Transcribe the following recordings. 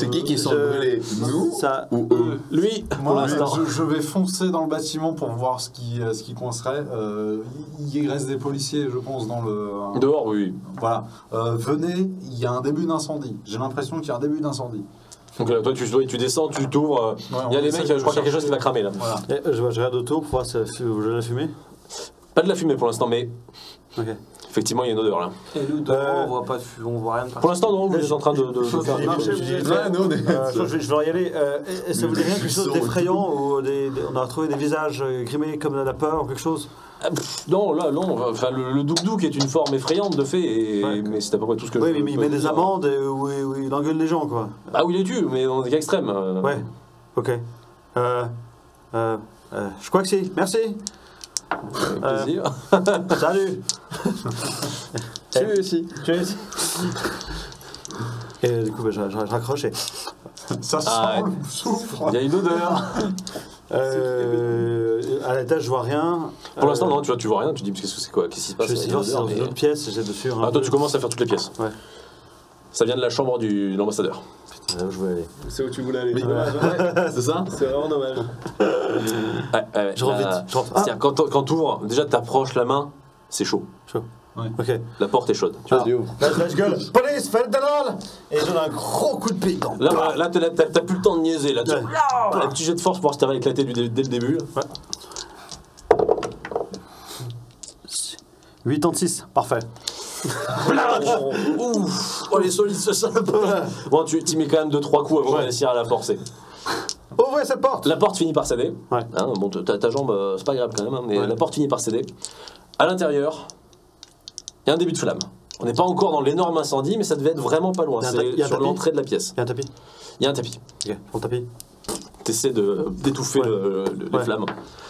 C'est qui sont brûlés? Nous ça, ou eux? Lui, pour Moi, l'instant. je vais foncer dans le bâtiment pour voir ce qui coincerait. Il reste des policiers, je pense, dans le... Dehors, oui. Voilà. Venez, il y a un début d'incendie. J'ai l'impression qu'il y a un début d'incendie. Donc là, toi, tu descends, tu t'ouvres. Il y a les mecs, je crois qu'il y a quelque chose qui va cramer là. Voilà. je regarde autour pour voir si je la fumée. Pas de la fumée pour l'instant, mais Ok. effectivement, il y a une odeur là. Et nous, devant, on voit rien de Pour l'instant, non, vous êtes en train de faire des marcher, Ouais, nous, on est... Je vais leur y aller. Et ça vous dit rien, quelque chose d'effrayant ou on a retrouvé des visages grimés comme de la peur ou quelque chose? Non, là, non. Enfin, le douk-douk est une forme effrayante de fait, mais c'est à peu près tout ce que je Oui, peux mais il met des dire. amendes où il engueule les gens, quoi. Ah oui, il les tue, mais dans des cas extrêmes. Ouais, ok. Je crois que si, merci. Avec plaisir. Salut. Tu aussi. Et du coup, je raccroche et... Ça sent Ah, le soufre. Il y a une odeur. à l'étage, je vois rien. Pour l'instant, non, tu vois rien. Tu dis, qu'est-ce que c'est quoi? Qu'est-ce qui se passe? Je vais essayer de voir si c'est dans une autre pièce, j'ai dessus. Ah, toi, tu commences à faire toutes les pièces. Ouais. Ça vient de la chambre de l'ambassadeur. Là où je veux aller. C'est où tu voulais aller. C'est ça? C'est vraiment dommage. Je rentre vite. Je rentre. C'est-à-dire, quand tu ouvres, déjà, t'approches la main, c'est chaud. Ok. La porte est chaude. Tu vois. Vas-y, ouvre. Là, je gueule. Police, faites de l'ol. Et je donne un gros coup de pied dedans. Là, t'as plus le temps de niaiser. Là, un petit jet de force pour voir si t'arrives à éclater dès le début. Ouais. 86, parfait. Ouf. Oh, les solides, ce salope. Bon, tu y mets quand même 2-3 coups avant de réussir à la forcer. Ouvrez cette porte. La porte finit par céder. Ouais. Hein, bon, ta jambe, c'est pas grave quand même, hein, mais Ouais. la porte finit par céder. À l'intérieur, il y a un début de flamme. On n'est pas encore dans l'énorme incendie, mais ça devait être vraiment pas loin. Il y a un C'est sur tapis l'entrée de la pièce. Il y a un tapis. Il y a un tapis. Ok, pour le tapis. T'essaies d'étouffer Ouais. les Ouais. flammes.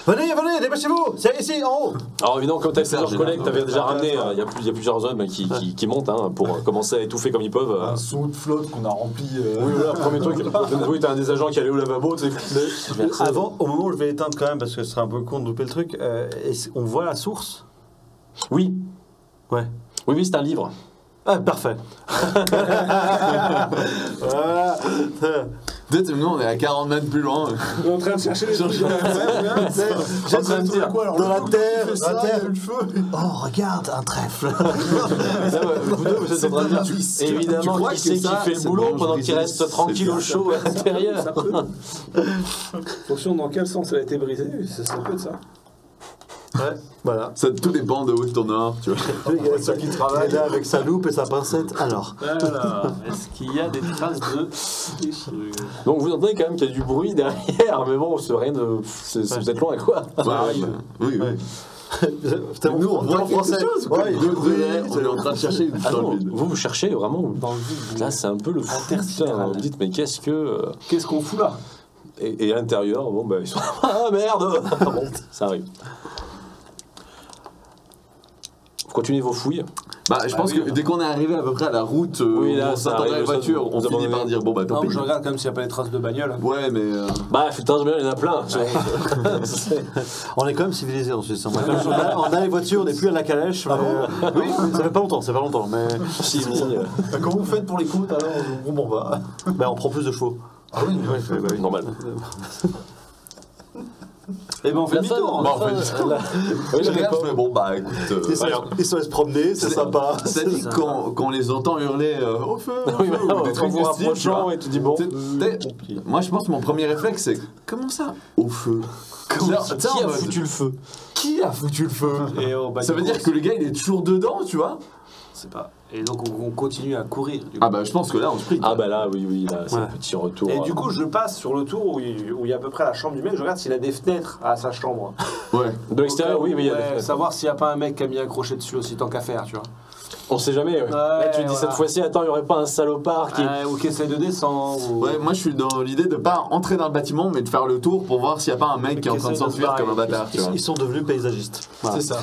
Venez, dépêchez-vous. C'est ici, en haut. Alors évidemment, comme tu as plusieurs Serge, collègues, tu avais déjà ramené, ouais. il y a plusieurs hommes qui montent pour commencer à étouffer comme ils peuvent. Un seau de flotte qu'on a rempli. Oui, voilà, premier truc. Oui, t'as un des agents qui allait au lavabo, tu sais. Avant, au moment où je vais éteindre quand même, parce que ce serait un peu con de louper le truc, on voit la source. Oui, Ouais. oui, c'est un livre. Ah, parfait. Voilà. Peut-être nous on est à 40 mètres plus loin. On est en train de chercher les trucs. J'ai en train de dire, dans la terre, le feu. Oh, regarde, un trèfle. Vous deux, vous êtes en train de dire. C'est Évidemment, tu crois qui que c'est qui ça, fait le c'est boulot bon, pendant je qu'il brise, reste tranquille au chaud à l'intérieur. Ça peut. Attention dans quel sens elle a été brisée, ça peut être ça. Ouais, voilà. Ça tout dépend de où est ton noir, tu vois. Il y a celui qui travaille là avec sa loupe et sa pincette. Alors, Alors, est-ce qu'il y a des traces de déchirure? Donc vous entendez quand même qu'il y a du bruit derrière, mais bon, c'est rien de. C'est peut-être loin, quoi. Oui, oui. Nous on voit quelque français. chose. Ouais, Nous on est en train de chercher Ah dans non, le vide. vous cherchez vraiment. Dans le vide. Là, c'est un peu le fou. Putain, vous dites, mais qu'est-ce que. Qu'est-ce qu'on fout là? Et à l'intérieur, bon, bah, ils sont. Ah merde. Bon, ça arrive. Vous continuez vos fouilles. Bah je pense que dès qu'on est arrivé à peu près à la route Oui, où là, on ça s'attendait à la arrive, ça, voiture, on vous finit abandonnez. par dire bon bah tant Non, pis. mais je regarde comme s'il n'y a pas les traces de bagnole. Ouais mais Bah, putain, il y en a plein. on est quand même civilisés en Suisse. On a les voitures, on n'est plus à la calèche. Mais, oui, ça fait pas longtemps, mais Comment vous faites pour les côtes alors? Bon, bah. on prend plus de chevaux. Ah oui, Normal. Et ben on fait La demi-tour. Bah, on fait demi-tour. Oui, je j'avais regarde, pas. je fais bon bah écoute. Ils sont allés se promener, c'est sympa. Ça dit qu'on les entend hurler au feu, Oui, ou voilà, des en trucs vous de style, tu rapprochant, vois. et tu dis bon. Moi je pense que mon premier réflexe c'est comment ça au feu? Qui a foutu le feu? Qui a foutu le feu? Et Ça veut dire que le gars il est toujours dedans, tu vois? C'est pas. Et donc on continue à courir. Du coup. Ah bah je pense que là on se prie. Ah bah là, oui, là, c'est Ouais. un petit retour. Et du coup, je passe sur le tour où il y a à peu près la chambre du mec. Je regarde s'il a des fenêtres à sa chambre. Ouais. de l'extérieur, oui, mais il y a des Ouais, fenêtres. savoir s'il n'y a pas un mec qui a mis un crochet dessus aussi, tant qu'à faire, tu vois. On sait jamais. Ouais. Là, tu te dis voilà. cette fois-ci, attends, il n'y aurait pas un salopard qui. Ou qui essaie de descendre. Ou... Ouais, moi je suis dans l'idée de pas entrer dans le bâtiment mais de faire le tour pour voir s'il y a pas un mec qui est en train de s'enfuir comme un bâtard, tu vois. Ils sont devenus paysagistes. Voilà. C'est ça.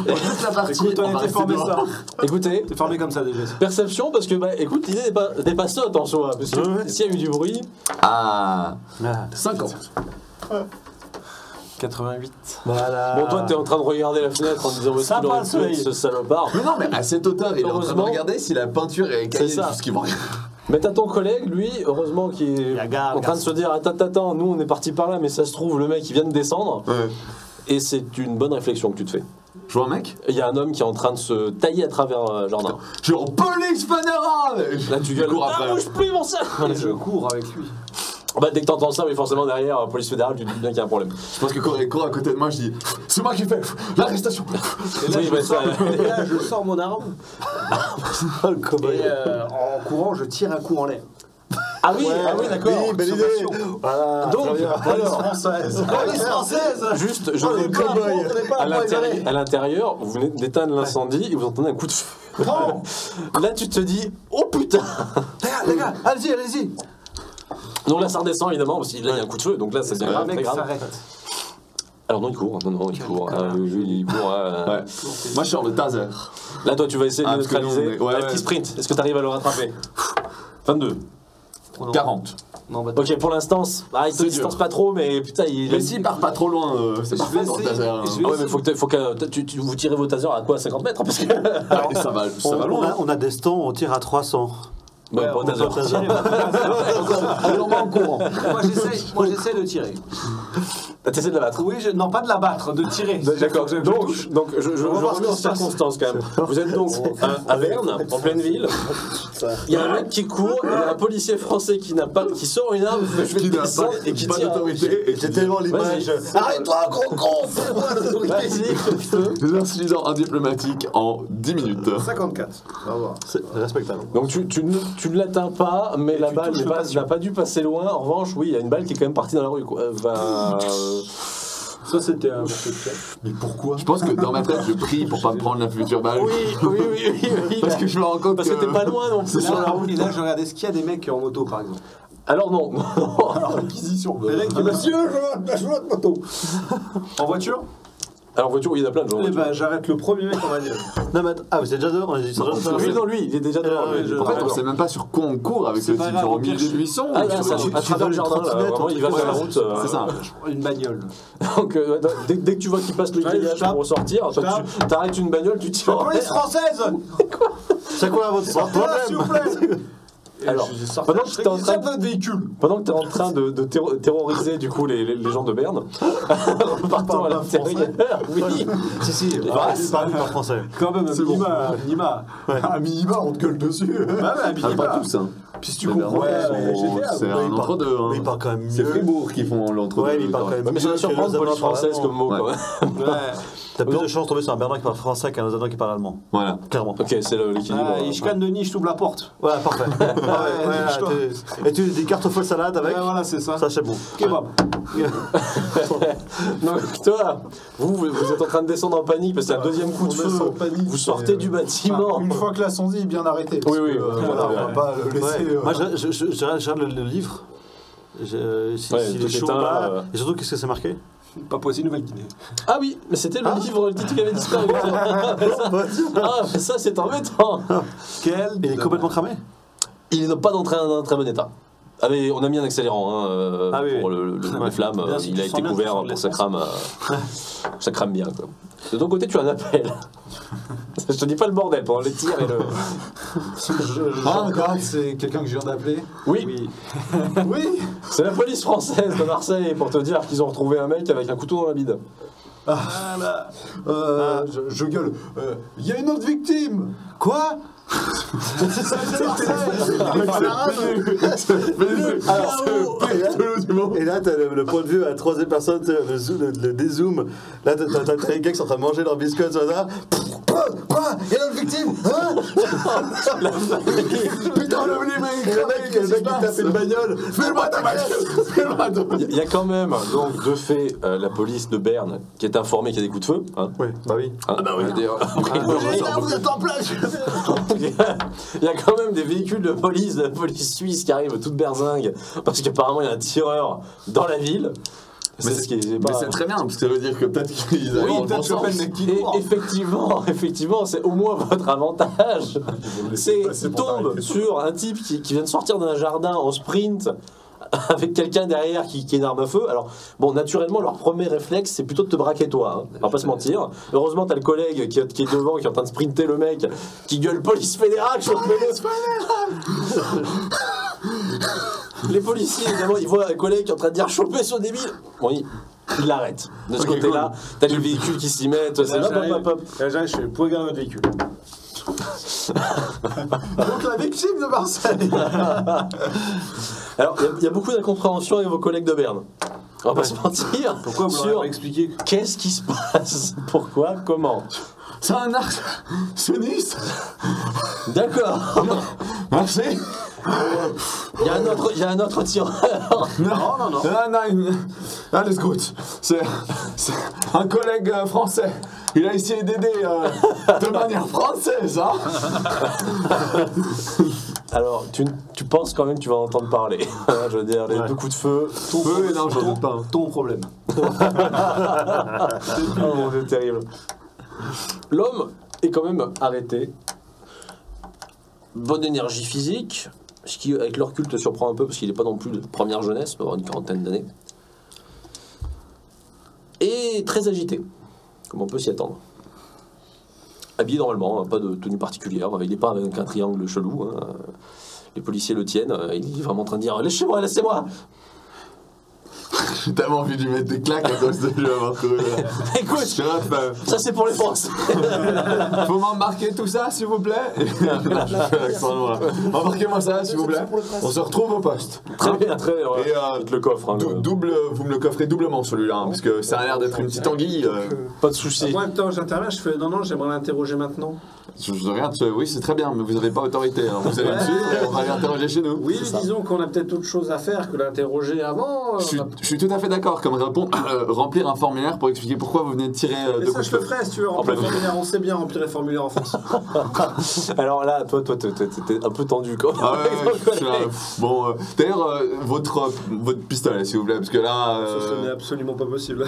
Et toute la partie, Écoute, on on va était rester formé dehors. ça. Écoutez, T'es formé comme ça déjà. perception, parce que, bah, écoute, l'idée n'est pas sotte en soi. Parce que Ouais. s'il y a eu du bruit. Ah, Ah, 50. 88. voilà. Bon, toi, t'es en train de regarder la fenêtre en disant, où est-ce qu'il Sympa, aurait le pu soleil. être ce salopard? Mais non, mais à cette hauteur, il est en train de Heureusement. regarder si la peinture est caillée C'est ça. jusqu'il va Mais t'as ton collègue, lui, heureusement, qui est Regarde, en train de se dire attends, nous on est parti par là, mais ça se trouve, le mec il vient de descendre. Ouais. Et c'est une bonne réflexion que tu te fais. Je vois un mec. Il y a un homme qui est en train de se tailler à travers le jardin. Je suis en police fédérale. Là tu gueules, cours ah, après. bouge plus mon sac. Et je cours avec lui. Bah, dès que t'entends ça, mais forcément derrière, police fédérale, tu te dis bien qu'il y a un problème. Je pense que quand il court à côté de moi, je dis c'est moi qui fais l'arrestation. Et là, Oui, bah, ça- et là, je sors mon arme. Le cowboy. Et en courant, je tire un coup en l'air. Ah oui, d'accord. Oui, belle idée. Voilà, Donc, très bien. alors, Française. Police française. juste, je Oh, vous le cowboy. à l'intérieur, vous venez d'éteindre l'incendie et vous entendez un coup de feu. Là, tu te dis, oh putain. Les gars, allez-y. Donc là, ça redescend évidemment, parce qu'il y a un coup de feu, donc là, ça devient Un grave, très mec grave. s'arrête. Alors non, il court, il court. Il court. Ouais. Moi, je suis en le taser. Là, toi, tu vas essayer de Ah, le parce que nous, neutraliser. on est- ouais, Un petit ouais. sprint. Est-ce que tu arrives à le rattraper 22. 40. Non, bah, Ok, pour l'instant, il te C'est distance dur. pas trop, mais putain, il Mais s'il part pas trop loin, c'est Je parfait vais dans le essayer- taser. hein. je vais Ah ouais, mais faut que vous tirez vos tasers à quoi 50 mètres parce que. Et ça va loin. On a des stands, on tire à 300. Bon, pour on taser. peut taser. Alors, en courant. moi, j'essaie de tirer. T'essaies de la battre. Oui, non, pas de la battre, de tirer. D'accord, Je donc touche. je va voir ce remets en qui se passe. circonstance quand même. Vous êtes donc à Berne, en pleine ville. Il y a un mec qui court, il y a un policier français qui sort une arme, je vais Qui te n'a descendre pas, et qui pas tire. d'autorité. Et J'ai tellement l'image. Vas-y. Arrête-toi, gros con, fais-moi l'autorité. Vas-y. L'incident indiplomatique en 10 minutes. 54. On va voir. C'est respectable. Donc tu ne l'atteins pas, mais la balle n'a pas dû passer loin. En revanche, oui, il y a une balle qui est quand même partie dans la rue. Quoi. Ça, c'était un Mais pourquoi Je pense que dans ma tête, je prie pour pas me prendre la future balle. Oui. Parce que je me rends compte Parce que t'es pas loin non plus. Sur la route, là, je regardais est-ce qu'il y a des mecs en moto, par exemple. Alors non. Inquisition. Les mecs qui monsieur, je veux votre moto. En voiture. Alors en voiture, il y en a plein de gens. en Eh voiture. ben, j'arrête le premier mec en bagnole. Non, mais attends, ah, vous êtes déjà dehors? Ils sont déjà dehors. Lui, non, lui, il est déjà dehors. Ouais, lui. En fait, on sait même pas sur quoi on court avec C'est ce pas type. grave, Genre au au pire, milieu des buissons. Ah, ou là, sur- ça, tu à travers le donnes jardin, une là, trottinette, vraiment, il va sur la route. C'est ça. Une bagnole. Donc, dès que tu vois qu'il passe le Ouais, grillage je tape. pour sortir, toi, tu t'arrêtes une bagnole, tu tires. en Police l'air. française. C'est quoi votre S'il vous problème? plaît. Alors, pendant que tu es en train de votre véhicule. Pendant que tu es en train de terroriser du coup les gens de Berne, repartons à l'intérieur. Oui. Si, il parle pas français. Quand même, un C'est bon. minima. À minima, on te gueule dessus. Ouais, mais un Ah, minima. pas tous, hein. Puis tu Les comprends. Bernois, Ouais, c'est un entre-deux. hein. Mais il parle quand même mieux. C'est Fribourg qui font l'entre-deux. Ouais, il parle quand même Mais ça va mieux surprendre que les police Allemands française parlent comme mot Ouais. quand même. Ouais. T'as plus de chance de tomber sur un Bernois qui parle français qu'un Lausannois qui parle allemand. Voilà. Clairement. Ok, c'est l'équilibre. Ah, il chicane de niche, je t'ouvre la porte. Ouais, parfait. touche-toi. Et tu des cartes folles salade avec? Ouais, voilà, c'est ça. Ça, c'est bon. Kebab. Donc toi, vous êtes en train de descendre en panique parce qu'il y a un deuxième coup de On feu. descend en panique, Vous sortez du bâtiment. Une fois que l'incendie est bien arrêté. parce Oui, oui, que, voilà, on va ouais. pas le laisser. Ouais. Moi, je regarde le livre. S'il tout est chaud éteint, là. Et surtout, qu'est-ce que c'est marqué? Papouasie Nouvelle-Guinée. Ah oui, mais c'était le livre, le titre qui avait disparu. Ah, mais ça c'est embêtant. Quel? Il est complètement cramé? Il n'est pas dans un très bon état. Ah, mais on a mis un accélérant hein, Ah oui, pour oui. les flammes. Bien, si Il tu a sens été bien, couvert tu sens de pour ça crame bien. Quoi. De ton côté, tu as un appel. Je te dis pas le bordel pendant les tirs et le. Ah, d'accord, c'est quelqu'un que je viens d'appeler. Oui, Oui. c'est la police française de Marseille pour te dire qu'ils ont retrouvé un mec avec un couteau dans la bide. Je gueule. Il y a une autre victime. Quoi? Et là, t'as le point de vue à la troisième personne, le dézoom. Là, t'as les gars qui sont en train de manger leur biscuit, ça. Quoi? Il y a une victime? Hein? Putain, le mec qui tape une bagnole. Fais-moi ta bagnole! Il y a quand même, donc, de fait, la police de Berne qui est informée qu'il y a des coups de feu. Hein. Oui, bah oui. Ah bah oui, Vous êtes en place! il y a quand même des véhicules de la police suisse qui arrivent toute berzingue parce qu'apparemment il y a un tireur dans la ville. Mais C'est ce qui est Mais pas. c'est très bien, parce que ça veut dire que peut-être qu'ils Oui, arrivent en peut-être bon sens. le mec qui Et court. effectivement, c'est au moins votre avantage. C'est passer qu'il pour tombe t'arrêter. sur un type qui vient de sortir d'un jardin en sprint, avec quelqu'un derrière qui a une arme à feu. Alors, bon, naturellement, leur premier réflexe, c'est plutôt de te braquer toi. Hein. On va pas se mentir. Heureusement, t'as le collègue qui est devant, qui est en train de sprinter le mec, qui gueule police fédérale, Les policiers, évidemment, ils voient un collègue qui est en train de dire choper ce débile. Bon, il l'arrête. De ce côté-là, t'as les véhicules qui s'y mettent. C'est hop. Là, j'arrive, je fais pour garder votre véhicule. Donc la victime de Marseille. Alors, il y a beaucoup d'incompréhension avec vos collègues de Berne. On va pas se mentir. Pourquoi vous leur avez expliqué? Qu'est-ce qui se passe? Pourquoi? Comment? C'est un arsoniste. D'accord. Merci. Il y a un autre tireur. Non. Ah, les scouts. C'est un collègue français. Il a essayé d'aider de manière française, hein. Alors, tu penses quand même que tu vas en entendre parler. Je veux dire, les deux coups de feu. Non, j'en doute pas. Ton problème. Oh mon Dieu, terrible. L'homme est quand même arrêté. Bonne énergie physique, ce qui, avec leur culte, te surprend un peu parce qu'il n'est pas non plus de première jeunesse, il doit avoir une quarantaine d'années. Et très agité, comme on peut s'y attendre. Habillé normalement, pas de tenue particulière, il n'est pas avec un triangle chelou. Hein. Les policiers le tiennent, il est vraiment en train de dire « Laissez-moi, laissez-moi !» J'ai tellement envie de lui mettre des claques à cause de lui avoir couru là. Écoute, ça c'est pour les Français. Faut m'embarquer tout ça, s'il vous plaît. Embarquez-moi ça, s'il vous plaît. On se retrouve au poste. Très bien, très bien. Et le coffre. Hein, double, vous me le coffrez doublement celui-là, hein, parce que ça a l'air d'être une petite anguille. Pas de soucis. Moi, en même temps, j'interviens, je fais non, j'aimerais l'interroger maintenant. Je regarde, oui, c'est très bien, mais vous n'avez pas autorité. Alors vous allez me suivre et on va l'interroger chez nous. Oui, disons qu'on a peut-être autre chose à faire que l'interroger avant. Je suis tout à fait d'accord, comme remplir un formulaire pour expliquer pourquoi vous venez de tirer mais ça, je le ferai si tu veux remplir le formulaire. On sait bien remplir les formulaires en France. Alors là, toi, t'es un peu tendu quand même. Ah ouais, bon, d'ailleurs, votre pistolet, s'il vous plaît, parce que là. Ce n'est absolument pas possible.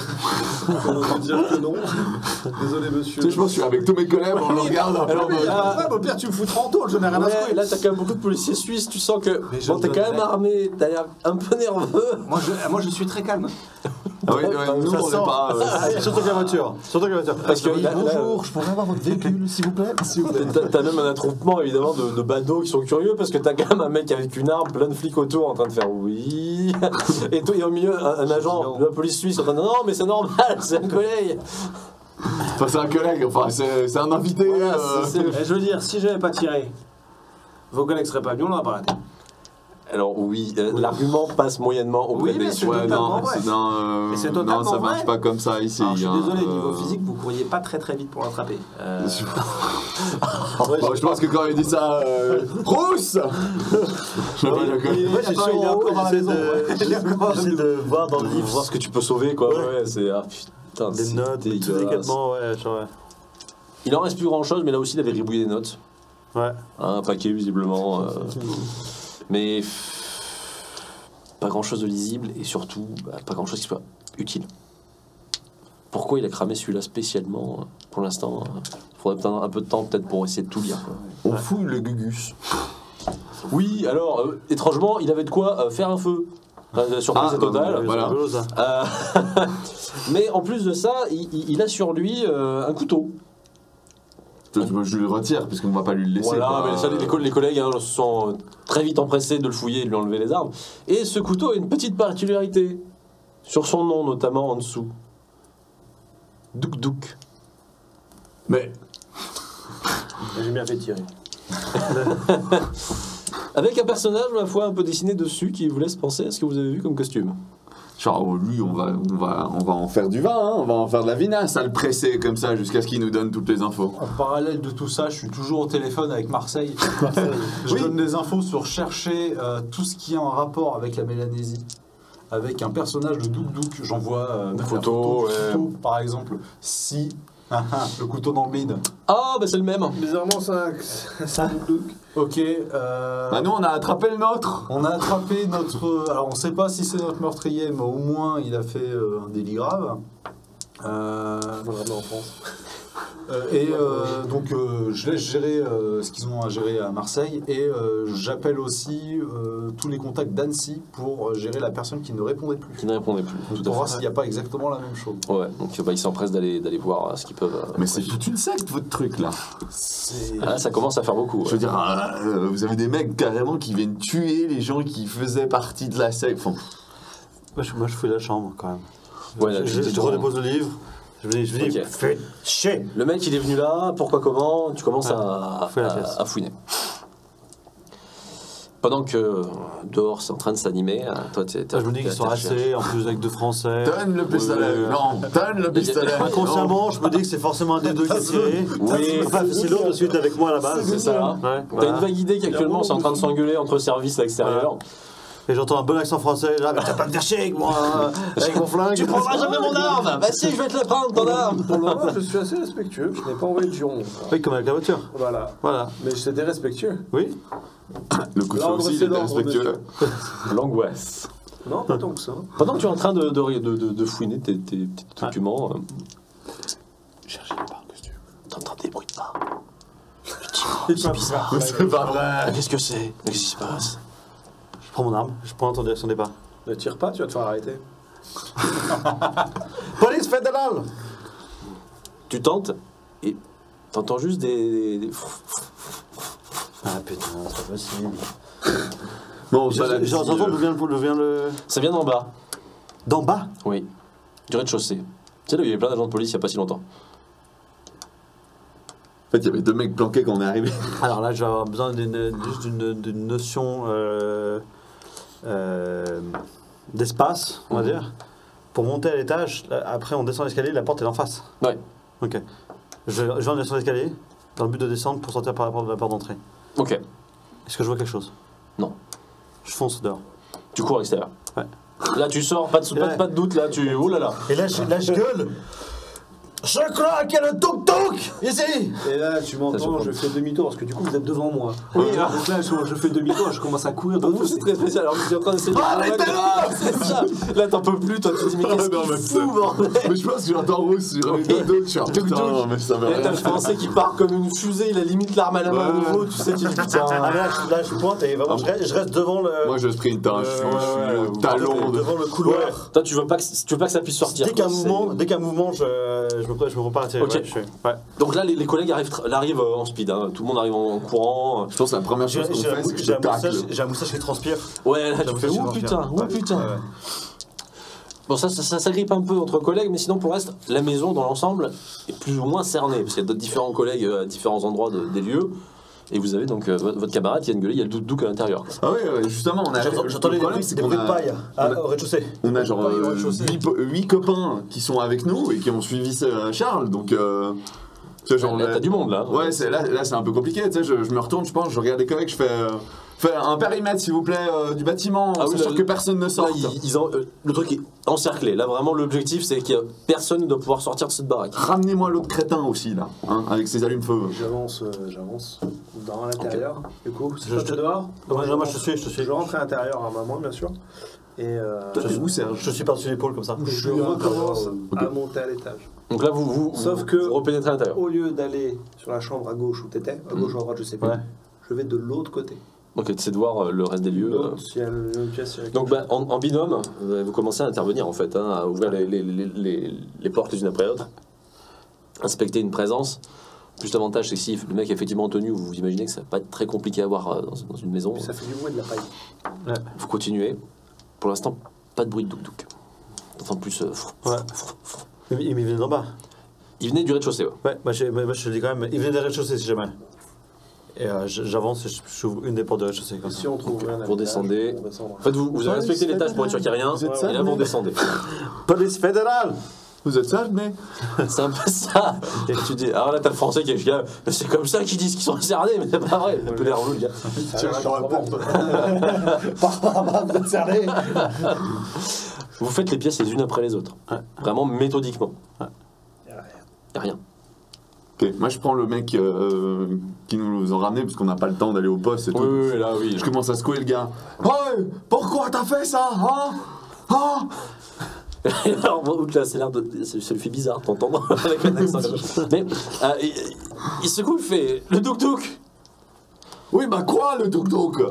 On va dire que non. Désolé, monsieur. Tu sais, je pense que je suis avec tous mes collègues, on le regarde un peu. Au pire, tu me fous 30 ans, je n'ai rien à secouer. Là, t'as quand même beaucoup de policiers suisses, tu sens que. Bon, t'es quand même armé, t'as l'air un peu nerveux. Moi, je suis très calme. Ah oui, nous, on n'est pas. Surtout que la voiture. Parce que Bonjour, je pourrais avoir votre véhicule, s'il vous plaît. T'as même un attroupement évidemment de badauds qui sont curieux parce que t'as quand même un mec avec une arme, plein de flics autour en train de faire oui. Et toi, il y a au milieu un agent de la police suisse en train de dire non, mais c'est normal, c'est un collègue. Enfin, c'est un collègue, enfin, c'est un invité. Voilà, Je veux dire, si j'avais pas tiré, vos collègues seraient pas venus, on l'aurait pas raté. Alors oui, l'argument passe moyennement auprès des c'est Ouais, totalement non, vrai. non, c'est non, totalement ça marche vrai. pas comme ça ici. Alors, je suis hein, désolé, niveau physique, vous courriez pas très très vite pour l'attraper. Bon, je pense que quand il dit ça, Rousse. Je Moi, je suis sûr, j'essaie de voir dans le livre. voir ce que tu peux sauver quoi. Ouais, c'est putain, Des c'est notes, des dégueulasse. équipements, ouais. Il en reste plus grand chose, mais là aussi il avait ribouillé des notes. Ouais. Un paquet visiblement. Mais pas grand chose de lisible et surtout pas grand chose qui soit utile. Pourquoi il a cramé celui-là spécialement pour l'instant? Il faudrait peut-être un peu de temps peut-être pour essayer de tout lire. Quoi. On fouille le gugus. Oui, alors étrangement, il avait de quoi faire un feu. Surprise totale. Voilà. Mais en plus de ça, il a sur lui un couteau. Je le retire parce qu'on va pas lui le laisser. Voilà, quoi. mais ça, les collègues se sont très vite empressés de le fouiller et de lui enlever les armes. Et ce couteau a une petite particularité. Sur son nom, notamment en dessous. Douk Douk. Mais J'ai bien fait tirer. Avec un personnage, ma foi, un peu dessiné dessus qui vous laisse penser à ce que vous avez vu comme costume. genre lui, on va en faire du vin, hein, on va en faire de la vinasse, à le presser comme ça jusqu'à ce qu'il nous donne toutes les infos. En parallèle de tout ça, je suis toujours au téléphone avec Marseille. Je donne des infos sur chercher tout ce qui est en rapport avec la Mélanésie. Avec un personnage de Douk Douk, j'envoie Des la photos, photo du couteau, par exemple. Si le couteau dans le bide. Ah, bah c'est le même. Bizarrement, ça Douk Douk. Ok. Bah nous on a attrapé le nôtre. On a attrapé notre. Alors on sait pas si c'est notre meurtrier, mais au moins il a fait un délit grave. Vraiment en France. Donc je laisse gérer ce qu'ils ont à gérer à Marseille et j'appelle aussi tous les contacts d'Annecy pour gérer la personne qui ne répondait plus. Qui ne répondait plus. Tout Pour à voir fait. s'il n'y a pas exactement la même chose. Ouais, donc ils s'empressent d'aller voir ce qu'ils peuvent. Mais c'est toute une secte, votre truc, là. Ah, ça commence à faire beaucoup. Ouais. Je veux dire, vous avez des mecs carrément qui viennent tuer les gens qui faisaient partie de la secte. Enfin, Moi, je fouille la chambre quand même. Ouais, là, je redépose le livre. Je me dis, Ok. fais chier. Le mec, il est venu là, pourquoi, comment, tu commences à fouiner. Pendant que dehors, c'est en train de s'animer, toi, t'es... Je me dis qu'ils sont assez, en plus avec 2 Français. donne le pistolet. Non, donne le pistolet. Inconsciemment, je me dis que c'est forcément un des deux qui a tiré. Oui. Enfin, c'est l'autre de suite avec moi à la base. C'est ça. Ouais, T'as voilà. une vague idée qu'actuellement, c'est en train de s'engueuler entre services à l'extérieur. Et j'entends un bon accent français, là, mais tu vas pas me faire chier avec moi, avec mon flingue. Tu prendras jamais mon arme. Bah si, je vais te la prendre, ton arme. Pour le moment, je suis assez respectueux. Je n'ai pas envoyé de juron. Oui, comme avec la voiture. Voilà. Voilà. Mais j'étais respectueux. Oui. Le coup L'ordre, aussi, il c'est était l'ordre, respectueux. L'angoisse. Non, pas tant que ça. Pendant que tu es en train de fouiner tes petits documents, cherchez les barres que tu veux. T'entends des bruits de pas. C'est bizarre. C'est pas vrai. Qu'est-ce que c'est? Qu'est-ce qui se passe? Je prends mon arme, je prends ton direction de départ. Ne tire pas, tu vas te faire arrêter. Police fédérale. Tu tentes et t'entends juste des... Ah putain, c'est pas possible. Bon, ça l'a dit, J'entends d'où vient le. Ça vient d'en bas. D'en bas. Oui. Du rez-de-chaussée. Tu sais, là où il y avait plein d'agents de police il n'y a pas si longtemps. En fait, il y avait 2 mecs planqués quand on est arrivé. Alors là, je vais avoir besoin juste d'une notion d'espace, on va dire. Pour monter à l'étage, après on descend l'escalier, la porte est en face. Ouais. Ok. Je vais en descendre l'escalier dans le but de descendre pour sortir par la porte d'entrée. Ok. Est-ce que je vois quelque chose? Non. Je fonce dehors. Tu cours à l'extérieur. Ouais. Là, tu sors, pas de doute, là, tu... Oh là là. Et là, je gueule. Je crois qu'il y a le tuk-tuk ici. Et là, tu Ça, m'entends, je je fais demi-tour parce que du coup, vous êtes devant moi. Oui, Donc là, je fais demi-tour, je commence à courir de Pour l'autre vous, c'est côté. très spécial. Alors, tu es en train d'essayer de... Arrêtez-le. C'est ça. Là, t'en peux plus, toi, tu te dis, mais qu'est-ce Non, mais qu'il c'est- fout, bordel? Mais je pense que j'entends rousse sur les dodos, je suis un putain, non, mais ça va Et t'as rien. le français qui part comme une fusée, il a limite l'arme à la main à Ouais. nouveau, tu sais, tu dis putain. Ah, là, je pointe et vraiment, je reste devant le. Moi, je sprint, hein, je suis au talon de... devant le couloir. Toi, tu veux pas que ça puisse sortir. Dès qu'un quoi, mouvement, je me prépare à tirer. Ok. Ouais. Donc là, les collègues arrivent en speed, hein. Tout le monde arrive en courant. Je pense que la première chose qu'on fait, c'est que je te tacle. J'ai un moustache qui transpire. Ouais, là, tu J'avoue fais que je ouh suis putain, gentil, ouh putain. Ouais. Bon, ça s'agrippe un peu entre collègues, mais sinon, pour le reste, la maison dans l'ensemble est plus ou moins cernée, parce qu'il y a d'autres différents collègues à différents endroits des lieux. Et vous avez donc votre camarade qui vient de gueuler, il y a le douk à l'intérieur. Ah ouais, justement, on a... J'entendais le problème, c'est des qu'on bruits de a... paille au rez-de-chaussée. On a genre Paille au rez-de-chaussée. 8 copains qui sont avec nous et qui ont suivi Charles, donc... tu sais, genre, Là, t'as du monde, là. Ouais, là c'est un peu compliqué, tu sais, je me retourne, je pense, je regarde les collègues, je fais un périmètre s'il vous plaît du bâtiment, Ah oui, c'est sûr là, que personne ne Là, sorte. le truc est encerclé. Là, vraiment, l'objectif, c'est que personne ne doit pouvoir sortir de cette baraque. Ramenez-moi l'autre crétin aussi là, hein, avec ses allumes-feu. J'avance dans l'intérieur. Du coup, c'est toi, t'es dehors? Non, moi je te suis. Je rentre à l'intérieur à maman, bien sûr. Et Toi t'es où Serge? Je suis par-dessus l'épaule comme ça. je recommence Ok. à monter à l'étage. Donc là, vous repénétrez à l'intérieur. Au lieu d'aller sur la chambre à gauche où t'étais, à gauche ou à droite, je sais plus, Ouais. je vais de l'autre côté. Donc, c'est de voir le reste des lieux. L'autre, s'il y a une pièce. il y a Donc, quelque en binôme, vous commencez à intervenir, en fait, hein, à ouvrir les portes les unes après les autres, inspecter une présence. Plus l'avantage, c'est que si le mec est effectivement en tenue, vous vous imaginez que ça va pas être très compliqué à voir dans une maison. chose. Puis ça fait du bruit de la paille. Vous continuez. Pour l'instant, pas de bruit de douk-douk. T'entends plus... Ouais. Il venait d'en bas. Il venait du rez-de-chaussée, ouais. Ouais, moi je te dis quand même, il venait des rez-de-chaussée si jamais. Et j'avance et j'ouvre une des portes de rez-de-chaussée comme ça. Si on trouve rien à Vous l'étage, descendez. on descendra. En fait, vous avez respecté l'étage pour être sûr qu'il n'y a rien, Vous êtes et sage, là, vous mais- descendez. Police fédérale. Vous êtes sage mais C'est un peu ça. Et tu dis, alors là, t'as le français qui est là, mais c'est comme ça qu'ils disent qu'ils sont cernés, mais c'est pas vrai. Un peu l'air relou, le gars. Tiens, dans la porte. Vous êtes cerné. Vous faites les pièces les unes après les autres. Vraiment méthodiquement. Y a rien. Y a rien. Ok, moi je prends le mec qui nous ont ramenés parce qu'on n'a pas le temps d'aller au poste et tout. Oui, là, oui. Je commence à secouer le gars. Hey, pourquoi t'as fait ça, hein? Alors, bon, là, ça lui fait bizarre t'entendre avec un accent comme ça. Mais il secoue, il fait le douk-douk. Oui, bah quoi, le douk-douk?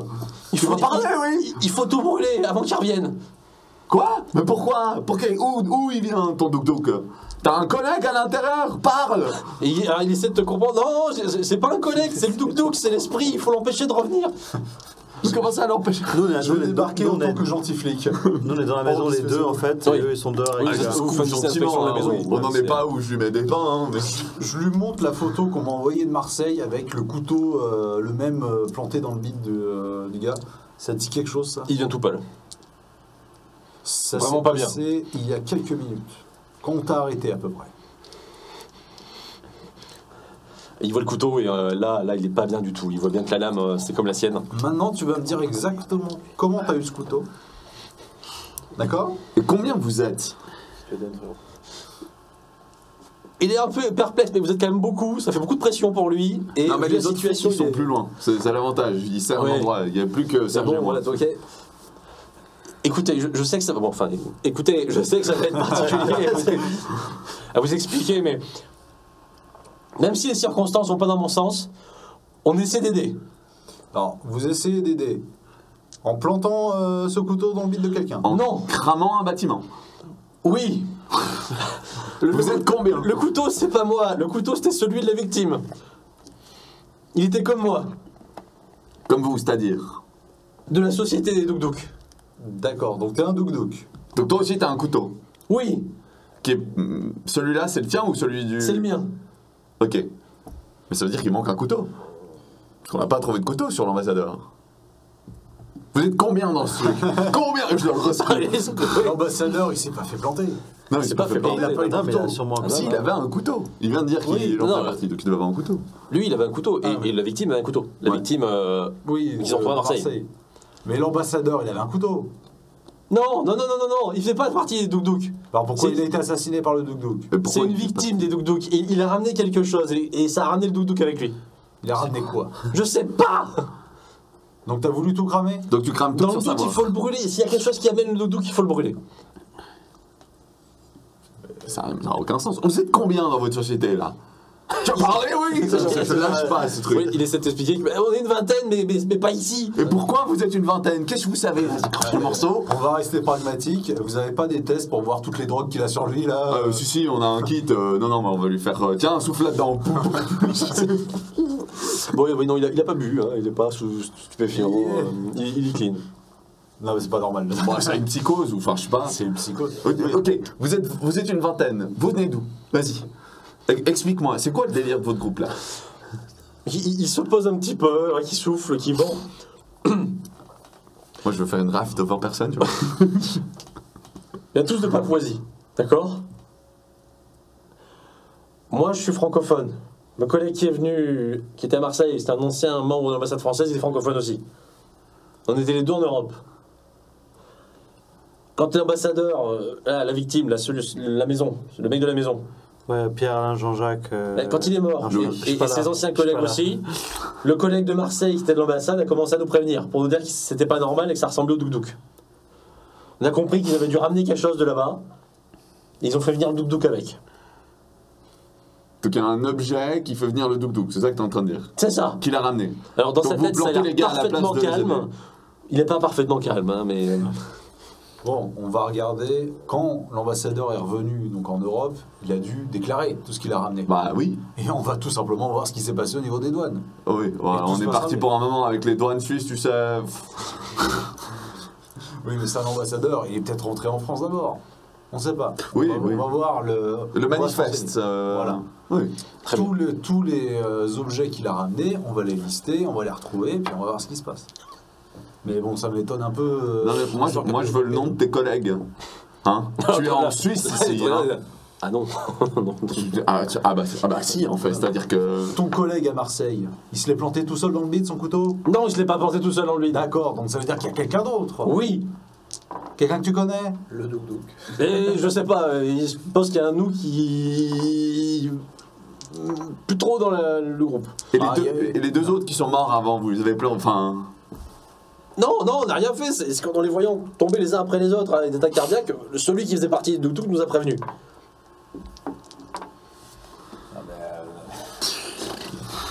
Tu vas parler, oui. Il faut tout brûler avant qu'il revienne. Quoi? Mais pourquoi? Où il vient, ton douk-douk? T'as un collègue à l'intérieur? Parle! Et alors, il essaie de te comprendre. Non, c'est pas un collègue, c'est le douk-douk, c'est l'esprit, il faut l'empêcher de revenir. Je commence à l'empêcher. Nous, on Je vais est débarquer en on est- tant que gentil flic. nous, on est dans la maison, les deux, en fait. Oui. Et eux, ils sont dehors avec Oui, les gars. c'est Coupe faites une inspection gentiment, de la maison. hein, on n'en est pas où je lui mets des pains. Hein, mais... Je lui montre la photo qu'on m'a envoyée de Marseille avec le couteau, le même planté dans le bide du gars. Ça te dit quelque chose, ça? Il vient tout pâle. Ça Vraiment s'est pas bien. passé il y a quelques minutes. Quand on t'a arrêté, à peu près. Il voit le couteau et là, il est pas bien du tout. Il voit bien que la lame, c'est comme la sienne. Maintenant, tu vas me dire exactement comment t'as eu ce couteau. D'accord? Et combien vous êtes? Il est un peu perplexe, mais vous êtes quand même beaucoup. Ça fait beaucoup de pression pour lui. Et Non, mais vu les la autres situation, ils sont il est- plus loin. C'est l'avantage. Il sert Ouais. l'endroit. Il n'y a plus que C'est Serge et bon, moi. voilà, ok. Écoutez, je sais que ça va. Bon, enfin, écoutez, je sais que ça va être particulier à vous expliquer, mais même si les circonstances vont pas dans mon sens, on essaie d'aider. Alors, vous essayez d'aider en plantant ce couteau dans le bide de quelqu'un. En Non. cramant un bâtiment. Oui. Vous êtes combien? Le couteau, c'est pas moi. Le couteau, c'était celui de la victime. Il était comme moi, Comme vous, c'est-à-dire. de la société des Douk-Douk. D'accord, donc t'es un douk-douk. Donc toi aussi, t'as un couteau. Oui, Qui est... Celui-là, c'est le tien ou celui du... c'est le mien. Ok. Mais ça veut dire qu'il manque un couteau. Parce qu'on n'a pas trouvé de couteau sur l'ambassadeur. Vous êtes combien dans ce truc? Combien? Je le Allez, rescrie. L'ambassadeur, il s'est pas fait planter. Non, c'est pas fait planter. planter. Il a pas eu de Non, mais il a couteau. sûrement un Si, il couteau. avait un couteau. Il vient de dire qu'il Oui, en non, fait partie, donc il doit avoir un couteau. Lui, il avait un couteau et la victime avait un couteau. La Ouais. victime. Oui, Ils ont trouvé à Marseille. Mais l'ambassadeur, il avait un couteau. Non, il fait pas partie des Douk-Douk. Alors pourquoi C'est- il a été assassiné par le douk-douk? Mais pourquoi C'est une il fait victime des Douk-Douk. Et il a ramené quelque chose et ça a ramené le Douk-Douk avec lui. Il a ramené quoi? Je sais pas. Donc t'as voulu tout cramer? Donc tu crames tout Dans le sur sa doute, il voix. faut le brûler. S'il y a quelque chose qui amène le Douk-Douk, il faut le brûler. Ça n'a aucun sens. Vous êtes combien dans votre société là? Tu as parlé, oui. Ça lâche pas ce truc. Oui, il essaie de t'expliquer qu'on est une vingtaine, mais pas ici. Et pourquoi vous êtes une vingtaine? Qu'est-ce que vous savez? Vas-y, crache le morceau. On va rester pragmatique. Vous avez pas des tests pour voir toutes les drogues qu'il a sur lui là? Si, on a un kit. Non, mais on va lui faire. Tiens, souffle là-dedans. Bon, oui, non, il a pas bu, hein, il est pas sous stupéfiant. Il est clean. Non mais c'est pas normal. Bon, c'est une psychose ou enfin, je sais pas. C'est une psychose. Ok, vous êtes une vingtaine. Vous venez d'où? Vas-y. Explique-moi, c'est quoi le délire de votre groupe là? Il se pose un petit peu, il souffle, qui bon. Moi je veux faire une rafle de 20 personnes, tu vois. Il y a tous de Papouasie, d'accord? Moi, je suis francophone. Mon collègue qui est venu, qui était à Marseille, c'était un ancien membre de l'ambassade française, il est francophone aussi. On était les deux en Europe. Quand l'ambassadeur, la victime, la maison, le mec de la maison, Ouais, Pierre-Alain Jean-Jacques. quand il est mort, je suis et pas là. ses anciens Je suis collègues pas là. aussi, le collègue de Marseille qui était de l'ambassade a commencé à nous prévenir pour nous dire que c'était pas normal et que ça ressemblait au douk-douk. On a compris qu'ils avaient dû ramener quelque chose de là-bas. Et ils ont fait venir le douk-douk avec. Donc il y a un objet qui fait venir le douk-douk, c'est ça que t'es en train de dire? C'est ça. Qui l'a ramené? Alors dans Donc sa vous tête, ça a plantez l'air les gars à la place parfaitement de les calme. aider. Il n'est pas parfaitement calme, hein, mais... Bon, on va regarder. Quand l'ambassadeur est revenu donc en Europe, il a dû déclarer tout ce qu'il a ramené. Bah oui. Et on va tout simplement voir ce qui s'est passé au niveau des douanes. Oh oui, voilà, tout on se est passera parti bien. pour un moment avec les douanes suisses, tu sais. Oui, mais c'est un ambassadeur. Il est peut-être rentré en France d'abord. On sait pas. Oui, on va, oui. on va voir Le on va se manifeste. renseigner. Voilà. Oui. Très Tous les objets qu'il a ramenés, on va les lister, on va les retrouver, puis on va voir ce qui se passe. Mais bon, ça m'étonne un peu. Non, mais moi je veux le nom de tes collègues. Hein? Tu es en Suisse ici. Hein? Ah non, non. Ah bah si, en fait, c'est-à-dire que. Ton collègue à Marseille, il se l'est planté tout seul dans le bide, son couteau? Non, je ne l'ai pas porté tout seul en lui. D'accord, donc ça veut dire qu'il y a quelqu'un d'autre. Oui, Quelqu'un que tu connais? Le douk-douk. et je sais pas, je pense qu'il y a un nous qui... Plus trop dans le groupe. Et Ah, il y avait- les deux autres qui sont morts avant vous, ils avaient plein. Enfin. Non, on n'a rien fait. C'est qu'en les voyant tomber les uns après les autres avec des attaques cardiaques, celui qui faisait partie de tout nous a prévenus.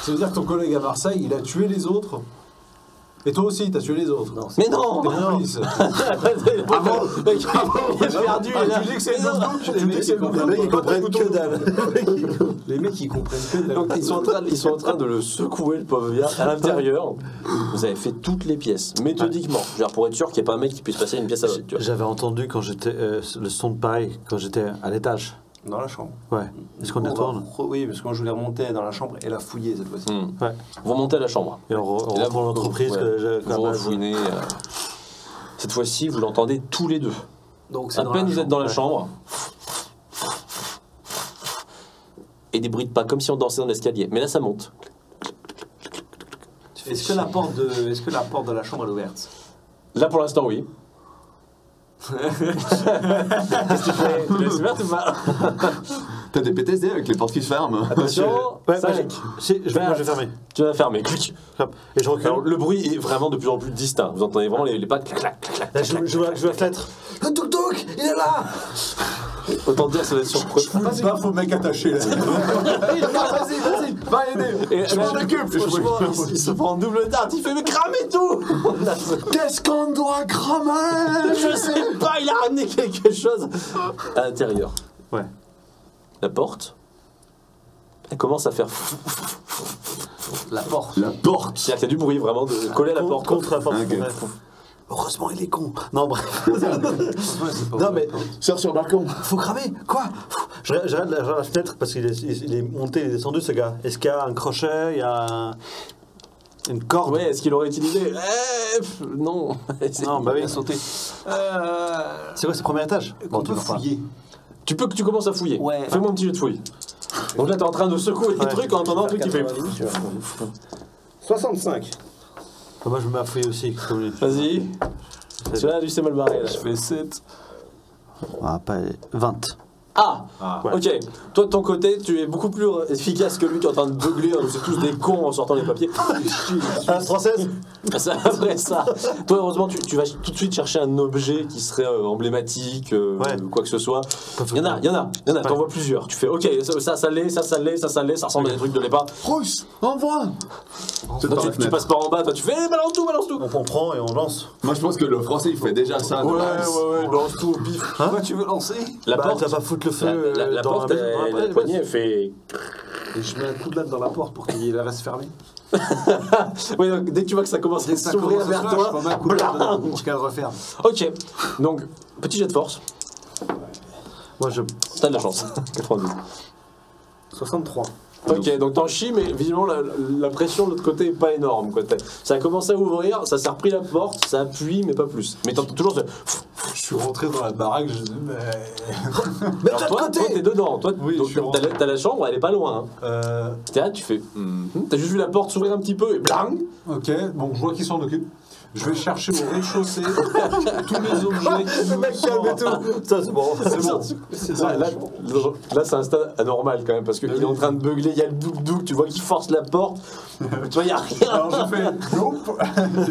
Ça veut dire que ton collègue à Marseille, il a tué les autres. Et toi aussi, t'as tué les autres. Mais non. T'es complice. Il est perdu. Tu dis que c'est le doute, les mecs, Les mecs, ils comprennent que dalle. Les mecs, ils comprennent que dalle. Donc ils sont en train de le secouer, le pauvre gars, à l'intérieur. Vous avez fait toutes les pièces, méthodiquement. Genre pour être sûr qu'il n'y ait pas un mec qui puisse passer d'une pièce à l'autre. tu vois. J'avais entendu quand j'étais le son de paille quand j'étais à l'étage. Dans la chambre. Ouais. Est-ce qu'on y retourne? Oui, parce que quand je voulais remonter dans la chambre et la fouiller cette fois-ci. Hmm. Ouais. Vous montez à la chambre. Et on Et là, reprend l'entreprise ouais, que j'ai vous refouinez. Cette fois-ci, vous l'entendez tous les deux. Donc À peine vous êtes dans la chambre. Et des bruits de pas, comme si on dansait dans l'escalier. Mais là, ça monte. Est-ce que la porte de la chambre est ouverte? Là, pour l'instant, oui. Qu'est-ce que tu fais? Tu laisses ouverte ou pas? T'as des PTSD avec les portes qui se ferment. Attention, Ouais, 5. moi, je vais fermer. Tu vas fermer. Clic. Hop. Et je recule. Alors, le bruit est vraiment de plus en plus distinct. Vous entendez vraiment les pas clac, clac, clac, clac. Là, je vois la fenêtre. Le tuk-tuk, il est là. Autant dire, ça va être surprenant. Pas faut mec attaché là. Vas-y, va aider. Et Je m'en occupe. franchement, il se prend en double tarte. Il fait mais cramez tout. Qu'est-ce qu'on doit cramer? Je sais pas, il a ramené quelque chose à l'intérieur. Ouais. La porte, elle commence à faire. La porte. La porte. C'est-à-dire qu'il y a du bruit vraiment de coller à la porte. Contre la porte. Ok. Ouais. Heureusement, il est con. Non, bref. Non, Non, mais Sors sur le balcon. faut cramer. Quoi? Je regarde la fenêtre parce qu'il est monté, il est descendu, ce gars. Est-ce qu'il y a un crochet? Il y a une corde? Ouais, est-ce qu'il aurait utilisé non. Non, bah oui. il a sauté. C'est quoi, c'est le premier étage? On peut fouiller. Tu commences à fouiller. Ouais. Fais-moi un petit jeu de fouille. Donc là, t'es en train de secouer les trucs en entendant un truc qui fait. 65. Moi, je me mets à fouiller aussi. Comme lui. Vas-y. Celui-là, lui, c'est mal barré. Là. Je fais 7. Ah, pas 20. Ah, Ouais. ok. Toi de ton côté, tu es beaucoup plus efficace que lui. Tu es en train de beugler. Nous sommes tous des cons en sortant les papiers. 316. C'est après ça. Toi, heureusement, tu vas tout de suite chercher un objet qui serait emblématique, Ouais. quoi que ce soit. Il y en a. T'en vois plusieurs. Tu fais, ok, ça l'est, ça ressemble à des trucs de l'épa. Rousse, envoie. Toi, tu passes par en bas, toi, tu fais, balance tout. On prend et on lance. Moi, je pense que le français, il fait déjà ça. de base. balance tout au pif. Pourquoi tu veux lancer? La Bah, porte, tu vas pas foutre le feu la dans porte, maison. Ouais, la poignée, elle fait. Et je mets un coup de latte dans la porte pour qu'il la reste fermée. Oui, donc dès que tu vois que ça commence à s'ouvrir vers toi, je mets un coup de latte blam. dedans pour qu'elle referme. Ok, donc petit jet de force, Moi, je. t'as de la chance. 92. 63. Ok, donc t'en chies, mais visiblement la pression de l'autre côté est pas énorme. Quoi. Ça a commencé à ouvrir, ça s'est repris la porte, ça appuie, mais pas plus. Mais t'entends toujours ce. Je suis rentré dans la baraque, je dis mais. Alors toi t'es dedans. Toi, Oui, donc, je suis rentré. t'as la chambre, elle est pas loin. Hein. T'es là, tu fais. T'as juste vu la porte s'ouvrir un petit peu et blang. Ok, bon, je vois qu'ils s'en occupent. Je vais chercher au rez-de-chaussée tous les objets qui Le mec calme et tout. Ça, c'est bon. C'est bon. Ouais, là c'est un stade anormal quand même parce qu'il est en train de beugler, il y a le douk-douk, tu vois qu'il force la porte, tu vois, il n'y a rien. Alors je fais nope.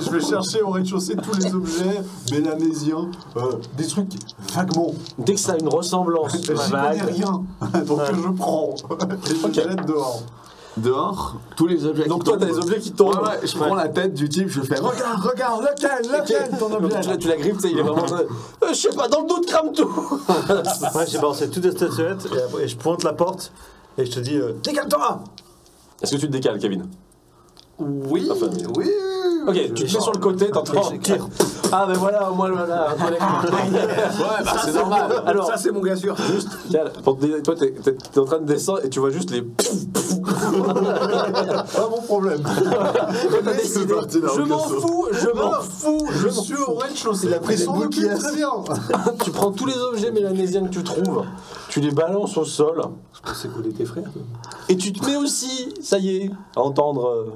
Je vais chercher au rez-de-chaussée tous les objets mélanésiens, des trucs vaguement. Dès que ça a une ressemblance J'y connais vague, rien, donc je prends et je jette dehors. Dehors, tous les objets. donc qui toi t'as tombent. des objets qui tombent. Ouais, je prends la tête du type, je fais regarde, lequel ton Donc, objet. tu la grippes, tu sais, il est vraiment en train de, je sais pas, dans le doute, crame tout. Ouais, j'ai balancé toutes les statuettes et je pointe la porte et je te dis décale-toi. Est-ce que tu te décales, Kevin? Oui, Enfin, oui. Ok, tu te mets sur le côté, t'entends. Ah ben voilà, au moins voilà, un collègue. Ouais, bah c'est normal. Alors, Ça, c'est mon gars sûr. juste, toi t'es en train de descendre et tu vois juste les. Pas mon problème. Toi t'as décidé, parti dans je le m'en casson. fous, Je suis au rez-de-chaussée. Il a pris Ils des s'en boules qui occupent est- très bien. tu prends tous les objets mélanésiens que tu trouves, tu les balances au sol, C'est cool tes frères. et tu te mets aussi, ça y est, à entendre.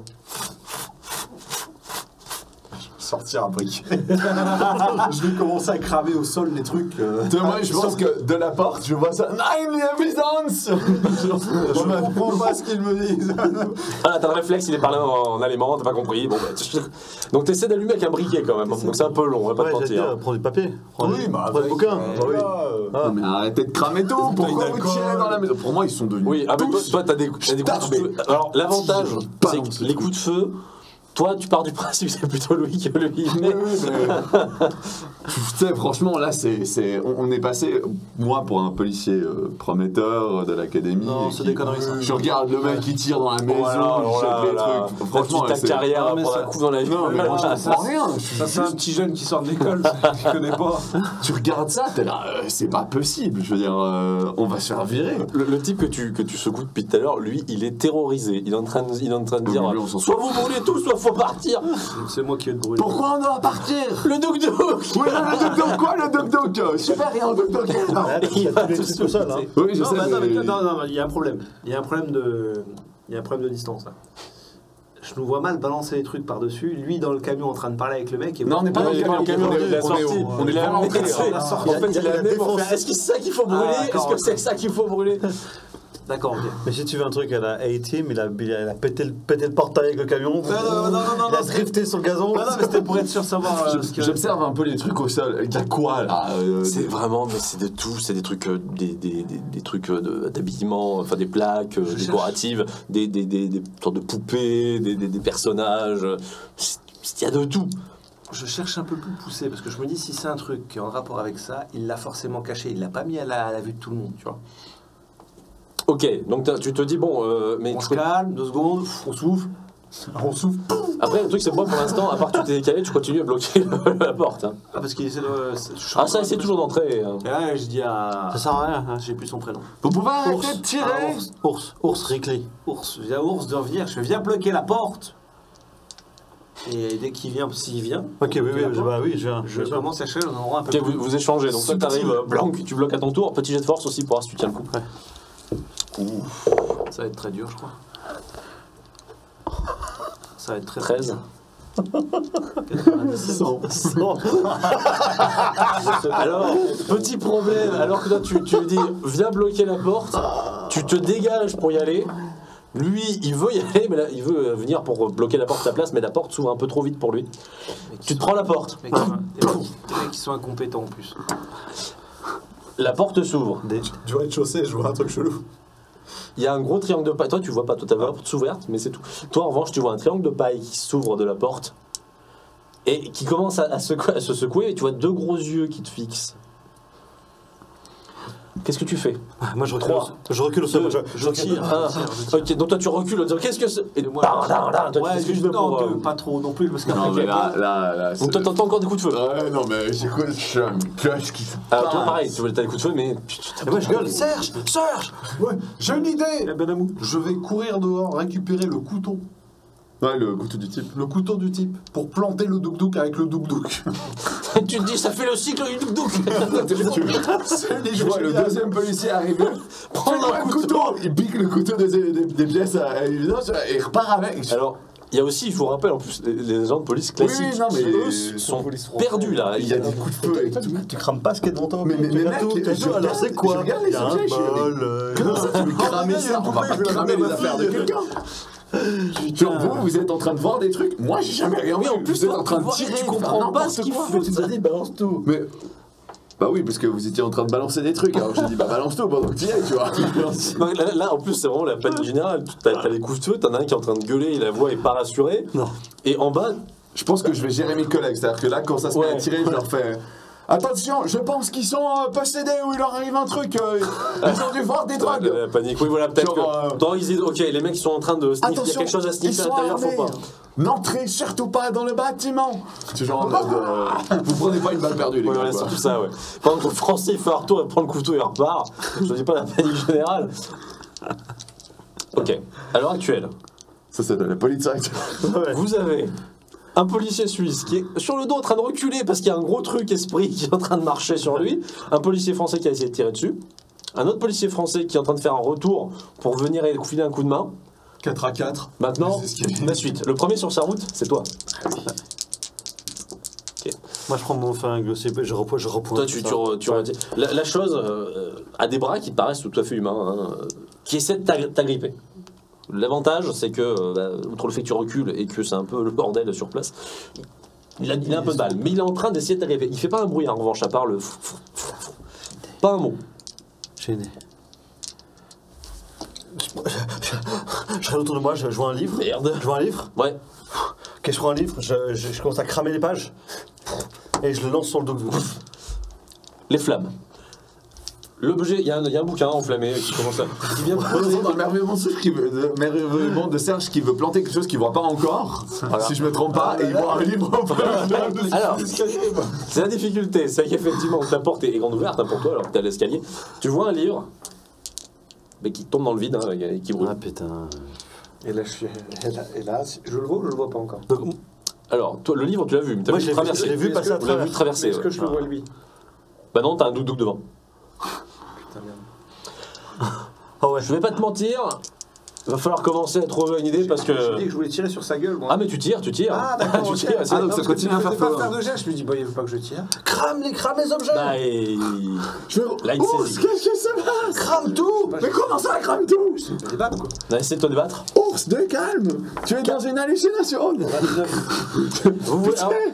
sortir un briquet. Je vais commencer à cramer au sol les trucs. Moi, je pense que de la porte, je vois ça. Nine evidence. Je ne comprends pas ce qu'ils me disent. Ah, t'as le réflexe, il est parlé en allemand, t'as pas compris. Bon, bah, donc t'essaies d'allumer avec un briquet quand même. Donc c'est un peu long, on va pas te mentir. Prends du papier. Oui, prends des bouquins. Non, mais arrêtez de cramer tout. Pourquoi vous tirez dans la maison? Pour moi, ils sont devenus. Oui, avec toi, t'as des coups de feu. Alors, l'avantage, c'est que les coups de feu, toi, tu pars du principe que c'est plutôt lui que lui. Mais... Tu sais, franchement, là, on est passé, moi, pour un policier prometteur de l'académie. Non, c'est des conneries, ça. Je regarde le mec qui tire dans la maison, il jette les trucs. Franchement, ta carrière prend un coup dans la vie. Non, mais moi, je comprends rien. Ça, c'est un petit jeune qui sort de l'école, je connais pas. Tu regardes ça, t'es là, c'est pas possible. Je veux dire, on va se faire virer. Le type que tu secoues depuis tout à l'heure, lui, il est terrorisé. Il est en train de dire Oui, on s'en soit vous brûlez tout, soit faut partir. C'est moi qui vais te brûler. Pourquoi on doit partir? Le douk-douk. Oui, le douk-douk, quoi le douk-douk? Super, il y a un douk-douk. Il va tous les tout trucs tout seul, hein. Oui, je Non, sais. mais attends, mais- non, il y a un problème. Il y a un problème de distance là. Je nous vois mal balancer les trucs par-dessus. Lui dans le camion en train de parler avec le mec. Et Non, on n'est pas dans le camion, il a sorti. on est Il a vraiment amené, entré. on a sorti. En fait, il a amené pour faire. Est-ce que c'est ça qu'il faut brûler? Est-ce que c'est ça qu'il faut brûler? D'accord, ok. Mais si tu veux un truc à la A-Team, il a pété le portail avec le camion. Non, Il a drifté sur le gazon. Non, mais c'était pour être sûr de savoir. J'observe un peu les trucs au sol. Il y a quoi là C'est vraiment, mais c'est de tout. C'est des trucs, des trucs d'habillement, enfin des plaques décoratives, des sortes de poupées, des personnages. Il y a de tout. Je cherche un peu plus poussé parce que je me dis si c'est un truc qui est en rapport avec ça, il l'a forcément caché. Il l'a pas mis à la vue de tout le monde, tu vois. Ok, donc tu te dis bon, mais On se calme, 2 secondes, on souffle. On souffle. après le truc c'est que moi pour l'instant, à part que tu t'es décalé, tu continues à bloquer la porte. Hein. Ah, parce qu'il essaie de. Ah ça, c'est toujours d'entrer. Hein. Et là, je dis à. Ça sert à rien, hein. J'ai plus son prénom. Vous pouvez arrêter Ours. de tirer. Ours, Rickley. Ours. Je dis à Ours de revenir. Je fais viens bloquer la porte. Et dès qu'il vient, s'il vient, Ok, oui, je viens. je commence à chercher un endroit un peu Ok, plus. vous échangez, donc toi t'arrives blanc, tu bloques à ton tour, petit jet de force aussi pour voir si tu tiens le coup. Ça va être très dur, je crois. Ça va être très 13. 97. Alors, petit problème, alors que toi tu lui dis viens bloquer la porte, tu te dégages pour y aller. Lui, il veut y aller, mais là, il veut venir pour bloquer la porte à ta place, mais la porte s'ouvre un peu trop vite pour lui. Tu te prends la porte. Les mecs qui sont incompétents en plus. La porte s'ouvre. Du rez-de-chaussée, je vois un truc chelou. Il y a un gros triangle de paille. Toi, tu vois pas. Toi, t'as la porte ouverte, mais c'est tout. Toi, en revanche, tu vois un triangle de paille qui s'ouvre de la porte et qui commence à se secouer. Et tu vois 2 gros yeux qui te fixent. Qu'est-ce que tu fais? Moi, je recule. Trois. Je recule au sol. Deux. Je tire. Ok, donc toi, tu recules en disant qu'est-ce que c'est? Et moi, toi, ouais, qu'est-ce que je juste fais pour, non, pas trop non plus parce que. Non, mais là. donc toi, t'entends encore des coups de feu. Ouais, non, mais j'écoute qu'est-ce qui se Alors toi, passe. pareil, tu vois, t'as des coups de feu, mais Et moi, je gueule. Serge. Ouais, j'ai une idée. La Ben Amou. Je vais courir dehors, récupérer le couteau. Ouais, le couteau du type. Le couteau du type. Pour planter le douk-douk avec le douk-douk. tu te dis ça fait le cycle du douk. C'est une Je vois le deuxième policier arriver, prendre un couteau, il pique le couteau des pièces à l'évidence et il repart avec. Alors, il y a aussi, il faut rappeler en plus, les agents de police classiques, Oui, non, mais qui, eux, les- sont perdus là. Il y a des coups de feu et tout. Tu crames pas ce qui est devant toi. Mais Tu regardes mec, tout. je Alors, c'est regarde- quoi? je regarde les Il y a un objets, je suis bol, Comment ça tu veux cramer ça? On va pas cramer les affaires de quelqu'un. Genre vous êtes en train de voir des trucs, moi j'ai jamais rien vu. Oui, en plus, vous êtes toi, en train de tu tirer, comprends pas ce qu'il faut. fout. Tu nous as dit, balance tout. Mais bah oui, parce que vous étiez en train de balancer des trucs, alors j'ai dit bah balance tout pendant que tu y es, tu vois. Non, là, en plus, c'est vraiment la panique générale. T'as les coups de feu, t'en as un qui est en train de gueuler et la voix est pas rassurée. Non. Et en bas, Je pense que je vais gérer mes collègues, c'est-à-dire que là quand ça se met à Ouais. tirer, je leur fais attention, je pense qu'ils sont possédés ou il leur arrive un truc, ils ont dû voir des drogues. la panique. Oui, voilà, peut-être Genre, que. Dans ils disent, ok, les mecs ils sont en train de sniffer, il y a Attention, quelque chose à ils sniffer à sont l'intérieur, faut armés. pas. N'entrez surtout pas dans le bâtiment. C'est genre en mode, vous prenez pas une balle perdue les Ouais, gars. voilà, quoi. c'est tout ça, ouais. Pendant que le français il fait un retour, il prend le couteau et il repart. Je dis pas la panique générale. Ok, à l'heure actuelle, Ça c'est de la police. vous avez un policier suisse qui est sur le dos en train de reculer parce qu'il y a un gros truc esprit qui est en train de marcher sur lui. Un policier français qui a essayé de tirer dessus. Un autre policier français qui est en train de faire un retour pour venir et filer un coup de main. 4 à 4. Maintenant, C'est ce qu'il y a. la suite. Le premier sur sa route, c'est toi. Moi, je prends mon flingue aussi, je reprends. Toi, tu la chose a des bras qui te paraissent tout à fait humains, hein, qui essaient de t'agripper. L'avantage, c'est que, outre le fait que tu recules et que c'est un peu le bordel sur place, il a un peu de balle, mais il est en train d'essayer de t'agripper. Il fait pas un bruit, en revanche, à part le... Pas un mot. Gêné. Je regarde autour de moi, je vois un livre. Merde. Je vois un livre. Ouais. Ok, je prends un livre, je commence à cramer les pages. Et je le lance sur le dos. Les flammes. L'objet, il y a un bouquin enflammé qui commence à... Qui vient poser Dans le merveilleux monde de Serge qui veut planter quelque chose qu'il voit pas encore, Voilà. si je me trompe pas, et il voit un livre en plein Alors, c'est la difficulté, c'est qu'effectivement la porte est grande ouverte, hein, pour toi alors que t'es à l'escalier. Tu vois un livre, mais qui tombe dans le vide, hein, et qui brûle. Ah putain. Et là, je le vois ou je le vois pas encore? Donc, Alors, toi, le livre, tu l'as vu, mais t'as moi, vu je l'ai traverser. vu passer à Tu l'as vu travers. traverser. Est-ce que Ouais. je le vois lui? Bah non, t'as un doudouk devant. Putain, merde. Ah ouais. Je vais pas te mentir, va falloir commencer à trouver une idée parce J'ai dit que... que je voulais tirer sur sa gueule, moi. Ah mais tu tires. Ah, d'accord, Tu ok. tires, c'est- Ah, donc Non, ça parce que continue tu à faire faisais pas peur. faire de geste, je me dis, bah, il veut pas que je tire. Crame les objets. Bah, et... Je fais, Là, il oh, saisit. qu'est-ce qui se passe? Crame tout. Mais comment ça, crame tout? Je vais débattre, quoi. On a essayé de te débattre. Ours, de calme! Tu es dans une hallucination! Alors,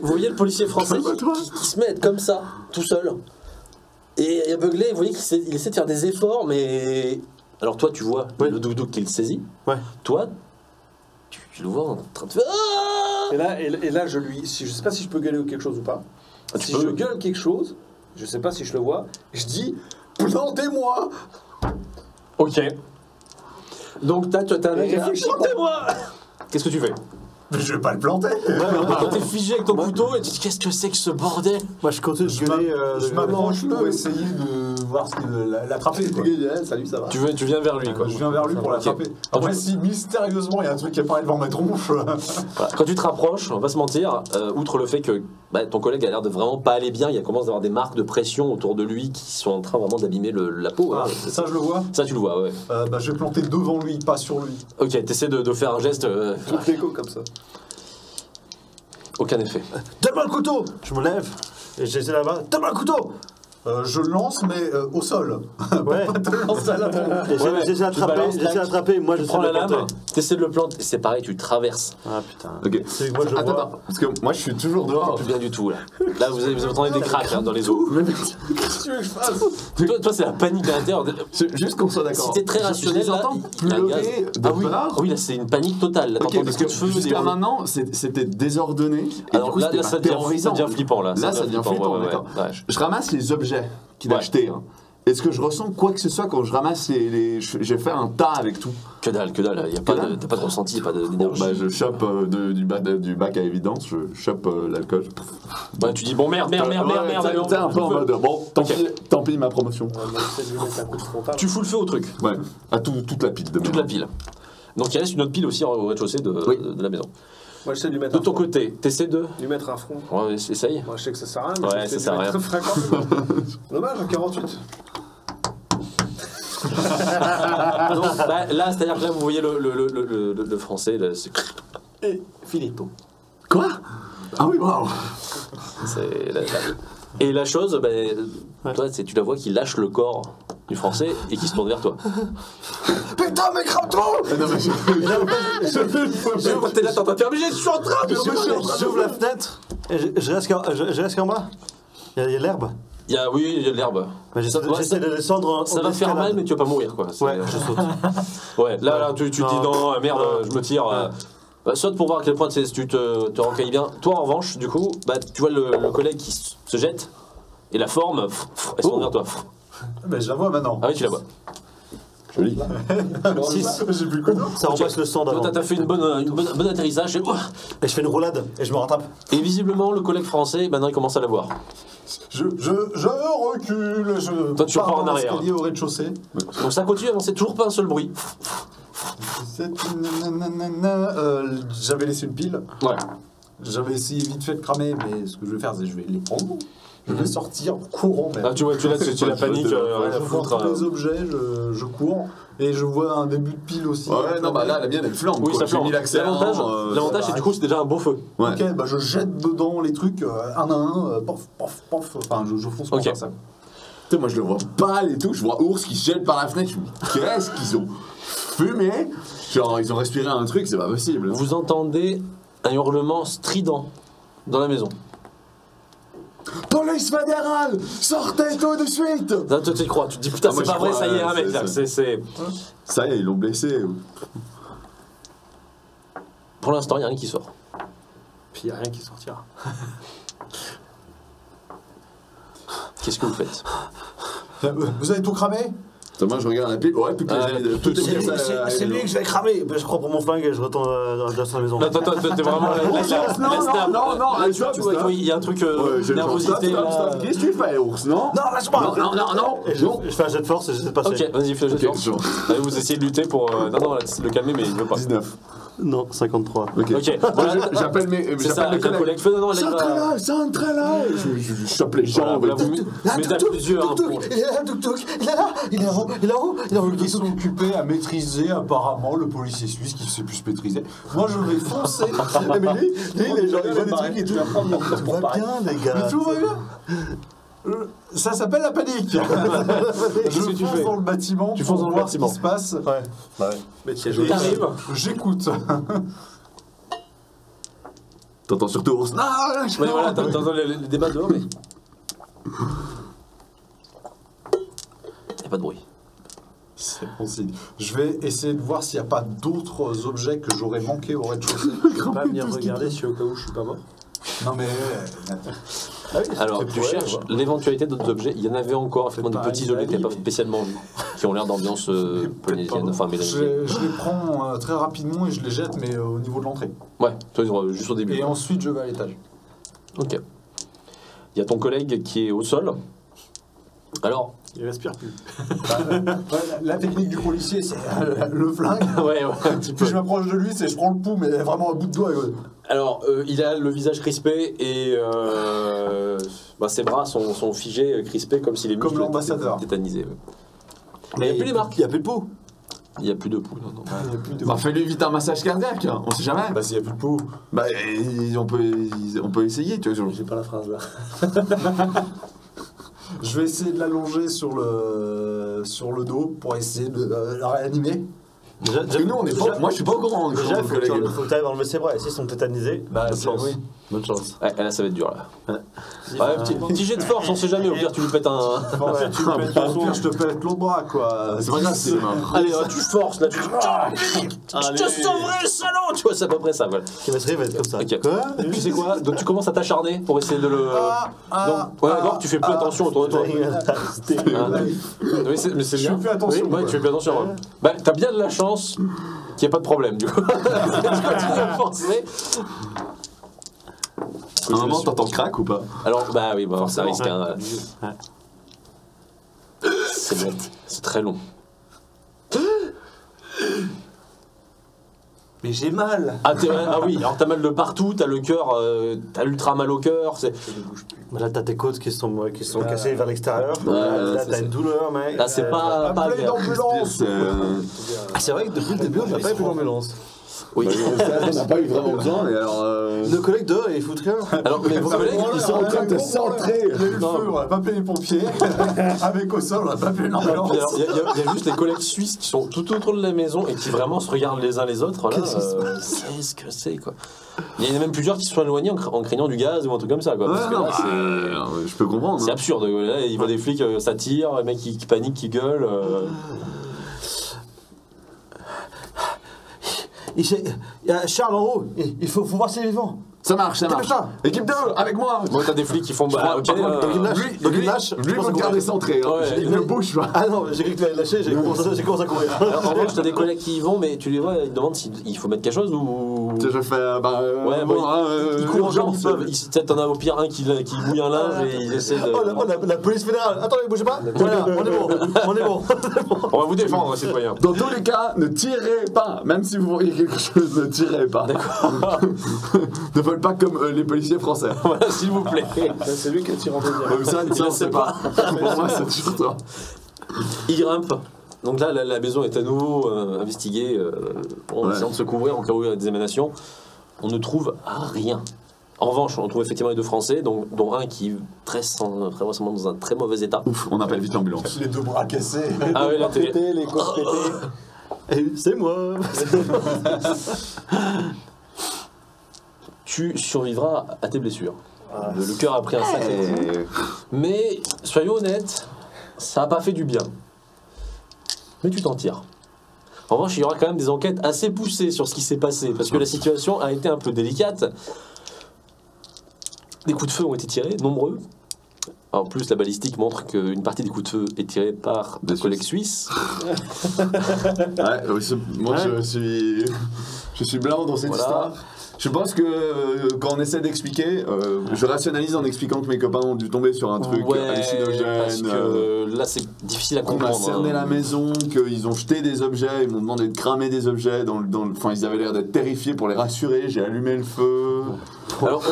vous voyez le policier français Calme-toi. qui se met comme ça, tout seul. Et aveuglé, vous voyez qu'il essaie de faire des efforts, mais... Alors toi, tu vois Ouais. le doudouk qu'il saisit. Ouais. Toi, tu le vois en train de faire... Ah Et là, je sais pas si je peux gueuler quelque chose ou pas. tu Si peux. je gueule quelque chose, je sais pas si je le vois, je dis, plantez-moi! Ok. Donc t'as un mec qui réfléchis dit, plantez-moi. Qu'est-ce que tu fais? Mais je vais pas le planter! Quand t'es figé avec ton couteau et tu te dis qu'est-ce que c'est que ce bordel? Moi, je continue de gueuler. Je m'approche pour essayer de voir ce l'attraper. quoi. Salut, ça va? Tu viens vers lui quoi. Je viens vers lui pour l'attraper. Après, si mystérieusement il y a un truc qui apparaît devant ma tronche. Voilà. Quand tu te rapproches, on va pas se mentir, outre le fait que ton collègue a l'air de vraiment pas aller bien, il commence à avoir des marques de pression autour de lui qui sont en train vraiment d'abîmer la peau. Ah, hein. ça, je le vois. Ça tu le vois, ouais. Bah, je vais planter devant lui, pas sur lui. Ok, t'essaies de faire un geste, Tout l'écho comme ça. aucun effet. Donne-moi le couteau. Je me lève et j'essaie là-bas. Donne-moi le couteau. Je lance, mais au sol. Ouais. Pas te lancer à la tronche. Et Ouais, j'essaie tu balances, d'attraper. Moi, Tu j'essaie prends de la le lame, planter. t'essaies de le planter, c'est pareil, tu traverses. Ah putain. Ok. C'est que moi, je Attends, vois. attends, parce que moi je suis toujours dehors. Plus bien du tout là. Là vous entendez des craques hein, dans les os. Qu'est-ce que tu veux que je fasse? Toi c'est la panique à l'intérieur. Juste qu'on soit d'accord. Si t'es très rationnel je là, entends il y a un gaz. pleurer de Ah oui, peur. ah oui là c'est une panique totale. Là, Ok, t'entends des parce que coups de feu, des jusqu'à hurlements. maintenant c'était désordonné. Et Alors du coup, là, c'était là pas ça devient terrorisant. flippant là. Là, ça devient flippant, ouais, ouais, d'accord. ouais. Je ramasse les objets qu'il a Ouais. achetés. Hein. Est-ce que je ressens quoi que ce soit quand je ramasse je vais faire un tas avec tout? Que dalle, y a pas de, t'as pas de ressenti, y a pas Bon, d'énergie. bah, je chope du bac à évidence, je chope l'alcool. Ouais, tu dis bon merde, allez, on T'es un peu en feu. mode bon, tant Ok. tant pis ma promotion. On essaie de lui mettre un coup de frontal. Tu fous le feu au truc, Ouais, à toute la pile de toute la pile. Donc il reste une autre pile aussi au rez-de-chaussée Oui. de la maison. Moi, j'essaie de lui mettre De un ton front. côté, t'essaies de... Lui mettre un front. Ouais, essaye. Moi, je sais que ça sert à rien, mais Ouais, j'essaie ça de lui sert à mettre un front. Dommage, en 48. Donc, là, c'est-à-dire que là, vous voyez le français, là, Et Filippo. Quoi? Ah oui, waouh! Et la chose, toi, tu la vois qui lâche le corps du français et qui se tourne vers toi. Putain, mais crame trop. Non, mais T'es là, t'es en train de faire, mais je suis en train de... J'ouvre la fenêtre et je reste en bas. Il y a l'herbe. Il y a de l'herbe. Mais Ça- ouais, J'essaie de descendre en Ça va faire mal, mais tu vas pas mourir, quoi. Ouais, je saute. Ouais, là, tu te dis non, merde, Non. je me tire. Saute pour voir à quel point tu te recueilles bien. Toi, en revanche, du coup, tu vois le collègue qui se jette et la forme, elle se tourne vers toi. Mais je la vois maintenant. Ah oui, tu la vois. Joli. 6. J'ai plus le coup. Ça remplace le sang Toi, d'avant. t'as fait une bonne atterrissage Et je fais une roulade et je me rattrape. et visiblement, le collègue français, maintenant, il commence à la voir. Je recule. Toi, tu pars repars en dans arrière. l'escalier au rez-de-chaussée. Donc ça continue à avancer, toujours pas un seul bruit. J'avais laissé une pile. Ouais. J'avais essayé vite fait de cramer, mais ce que je vais faire, c'est que je vais les prendre. Je vais sortir courant même. Ah, tu vois, tu la panique, rien à Je vois foutre. tous les objets, je cours et je vois un début de pile aussi. Ouais, non, bah là, la mienne, elle flambe. Oui, quoi. ça J'ai flambe. mis l'accélérant, L'avantage, c'est du coup, c'est déjà un beau feu. Ouais. Ok, bah je jette dedans les trucs un à un, pof, pof, pof. Enfin, je fonce pour Ok. faire ça. Putain, moi je le vois pâle et tout, je vois Ours qui se jette par la fenêtre, je me dis qu'est-ce qu'ils ont fumé? Genre ils ont respiré un truc, c'est pas possible. Vous entendez un hurlement strident dans la maison. Police fédérale, sortez tout de suite! Là, toi, tu y crois, tu te dis putain, Ah, moi, c'est pas j'y vrai, crois, ça y est, ouais, un mec, c'est- là, c'est- c'est. Ça y est, ils l'ont blessé. Pour l'instant, il n'y a rien qui sort. Puis il n'y a rien qui sortira. Qu'est-ce que vous faites? Vous avez tout cramé? Attends, moi je regarde la pipe, ouais, toutes les tout est comme ça, C'est lui que je vais cramer. Ben, je prends pour mon flingue et je retourne dans la maison. Là, toi, t'es vraiment là. Tu vois, il y a un truc, nervosité là. Qu'est-ce que tu fais, Ours, non? Non, lâche-moi. Non! Et je fais un jet de force et j'essaie de passer. Ok, vas-y, fais le jet de Ok, force. genre. Allez, vous essayez de lutter pour. Non, le calmer, mais il veut pas. 19. Non, 53. Ok. Ok, voilà. J'appelle mes C'est ça, avec un collègue. Fais non, là, il va. Centre là! Je chope les jambes. Voilà, vous mettez à plusieurs. hein, pour- Il est là, tuk-tuk. Il est là. Il est en haut. Il est en haut. Il est en haut. Ils sont occupés à maîtriser apparemment le policier suisse qui sait plus se maîtriser. Moi je vais foncer. Mais lui, il est genre, il voit des trucs et tout. Tout va bien, les Mais gars. tout va bien. Ça s'appelle la panique. Qu'est-ce que tu fonce fais? dans le bâtiment. Tu fonces dans le pour voir bâtiment. ce qui se passe. Ouais. Ouais. Mais tu as Et joué. T'arrives. J'écoute. T'entends surtout Ours. Non, lâche Ouais, voilà, t'entends les débats dehors, mais. Y'a pas de bruit. C'est bon signe. Je vais essayer de voir s'il n'y a pas d'autres objets que j'aurais manqué au rez-de-chaussée. Tu peux pas venir regarder si au cas où je suis pas mort. Non mais. Alors, tu cherches l'éventualité d'autres objets. Il y en avait encore, effectivement, des pas petits objets que t'avais pas animé. spécialement vus, qui ont l'air d'ambiance polynésienne, enfin mélanésienne. Je les prends très rapidement et je les jette, mais au niveau de l'entrée. Ouais, toi, juste au début. Et ensuite, je vais à l'étage. Ok. Il y a ton collègue qui est au sol. Alors, Il respire plus. La technique du policier, c'est le flingue. ouais, un petit peu. Puis je m'approche de lui, c'est je prends le pouls, mais vraiment un bout de doigt. Alors, il a le visage crispé et ses bras sont figés, crispés, comme si les Comme muscles l'ambassadeur. étaient tétanisés. Mais il n'y a plus les marques. Il n'y a plus de peau. Il n'y a plus de pouls, non. Il n'y a plus de. Bah fais-lui vite un massage cardiaque, on sait jamais. Bah s'il n'y a plus de peau. Bah on peut essayer, tu vois. J'ai pas la phrase là. Je vais essayer de l'allonger sur le dos pour essayer de la réanimer. Parce que nous on est pas, moi je suis pas au courant. Déjà, il faut que tu ailles enlever ses bras. Et s'ils sont tétanisés, Bah, bonne c'est- chance. oui. Bonne chance. Ouais, là, ça va être dur, là. Ouais, petit jet de force, on sait jamais. Au pire, tu lui pètes un. Ouais. Tu me pètes au pire, je te pète l'autre bras, quoi. C'est pas grave, c'est mort. Allez, tu forces, là, je te sauverai, salaud. Tu vois, c'est à peu près ça, voilà. Chemistry va être comme ça. Ok. Quoi Tu sais quoi? Donc, tu commences à t'acharner pour essayer de le. Donc, ouais, d'accord, tu fais plus attention autour de toi. Hein. Oui, mais c'est Je bien. fais plus attention, Oui, ouais, quoi. tu fais plus attention. Ouais. Bah, t'as bien de la chance qu'il n'y ait pas de problème, du coup. Tu continues à forcer. À un moment t'entends le crack ou pas? Alors, bah oui, bah, ça Forcément. risque un. C'est long, c'est très long. Mais j'ai mal. Ah oui, alors t'as mal de partout, t'as le cœur, t'as ultra mal au cœur. Là, t'as tes côtes qui sont cassées vers l'extérieur. Ouais, Là, ça, t'as c'est- une douleur, mec. Là, c'est pas Appelez agréable. d'ambulance. C'est vrai que depuis le début, on n'a pas eu d'ambulance. Oui. On n'a pas eu vraiment besoin, mais alors. Nos collègues dehors, ils foutent rien. Alors, mais vos collègues, Ils sont en train de centrer. Il y a eu le feu, on n'a pas appelé les pompiers. Avec au sol, on n'a pas appelé l'ambulance. il y a juste les collègues suisses qui sont tout autour de la maison et qui vraiment se regardent les uns les autres. Là, c'est ce que c'est, quoi. Il y en a même plusieurs qui se sont éloignés en craignant du gaz ou un truc comme ça, quoi. Parce que là, Je peux comprendre. c'est absurde. Là, il voit des flics, ça tire, les mecs qui paniquent, qui gueulent. Il y a Charles en haut. Il faut voir s'il est vivant. Ça marche, ça marche. Dépêche-toi. Équipe 2, avec moi. Moi, t'as des flics qui font. Bah, ok, Donc il lâche. Donc il lâche. Lui, vous le gardez centré. hein. Ouais. Il ne bouge pas. Ah non, j'ai cru que tu l'avais lâché, j'ai commencé à courir. Alors, en revanche, t'as des collègues qui y vont, mais tu les vois, ils te demandent s'il faut mettre quelque chose ou Je fais. Ouais, bon, ils courent genre ils peuvent. Peut-être t'en as au pire un qui mouille un linge et ils essaient de. Oh, la police fédérale. Attendez, bougez pas. Voilà, on est bon. On va vous défendre, citoyens. Dans tous les cas, ne tirez pas. Même si vous voyez quelque chose, ne tirez pas. D'accord. Ne faites pas comme les policiers français. Voilà, s'il vous plaît. C'est lui qui a tiré en deuxième. Ça, on sait pas. Pour moi, c'est toujours toi. Il grimpe. Donc là, la maison est à nouveau investiguée en essayant de se couvrir en cas où il y a des émanations. On ne trouve rien. En revanche, on trouve effectivement les deux Français, dont un qui très récemment dans un très mauvais état. Ouf, on appelle vite l'ambulance. Les deux bras cassés. Ah oui, là, Les côtes pétées. Et c'est moi. Tu survivras à tes blessures. Le cœur a pris un sacré coup. Mais, soyons honnêtes, ça n'a pas fait du bien. Mais tu t'en tires. En revanche, il y aura quand même des enquêtes assez poussées sur ce qui s'est passé, parce que la situation a été un peu délicate. Des coups de feu ont été tirés, nombreux. En plus, la balistique montre qu'une partie des coups de feu est tirée par des collègues suisses. Moi, je suis blanc dans cette histoire. Je pense que quand on essaie d'expliquer, je rationalise en expliquant que mes copains ont dû tomber sur un truc hallucinogène. Parce que là, c'est difficile à comprendre. On a cerné la maison, qu'ils ont jeté des objets, ils m'ont demandé de cramer des objets. Enfin, ils avaient l'air d'être terrifiés pour les rassurer. J'ai allumé le feu. Alors,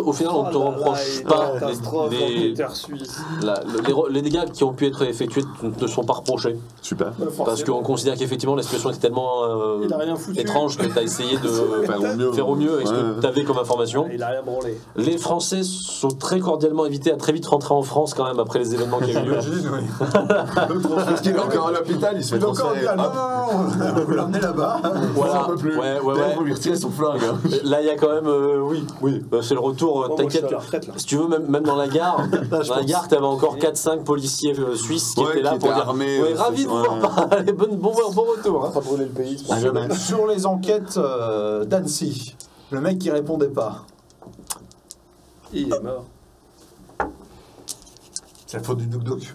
au final, on ne te reproche pas les dégâts qui ont pu être effectués ne sont pas reprochés. Super. Parce qu'on considère qu'effectivement la situation était tellement étrange que tu as essayé de faire au mieux avec ce que tu avais comme information. Il a rien branlé. Les Français sont très cordialement invités à très vite rentrer en France quand même après les événements qui ont eu lieu. Parce qu'il est encore à l'hôpital, il se fait transférer. Non, vous l'emmenez là-bas. Voilà. On peut plus. Ouais. Faut lui retirer son flingue. Là, il y a quand même, oui, c'est le retour. T'inquiète. Si tu veux, même dans la gare, t'avais encore 4-5 policiers suisses qui étaient là pour dire armés, ravis de vous voir parler. Bon retour. Hein. Pas brûler le pays. Sur les enquêtes d'Annecy, le mec qui répondait pas. Il est mort. C'est la faute du Douk-Douk.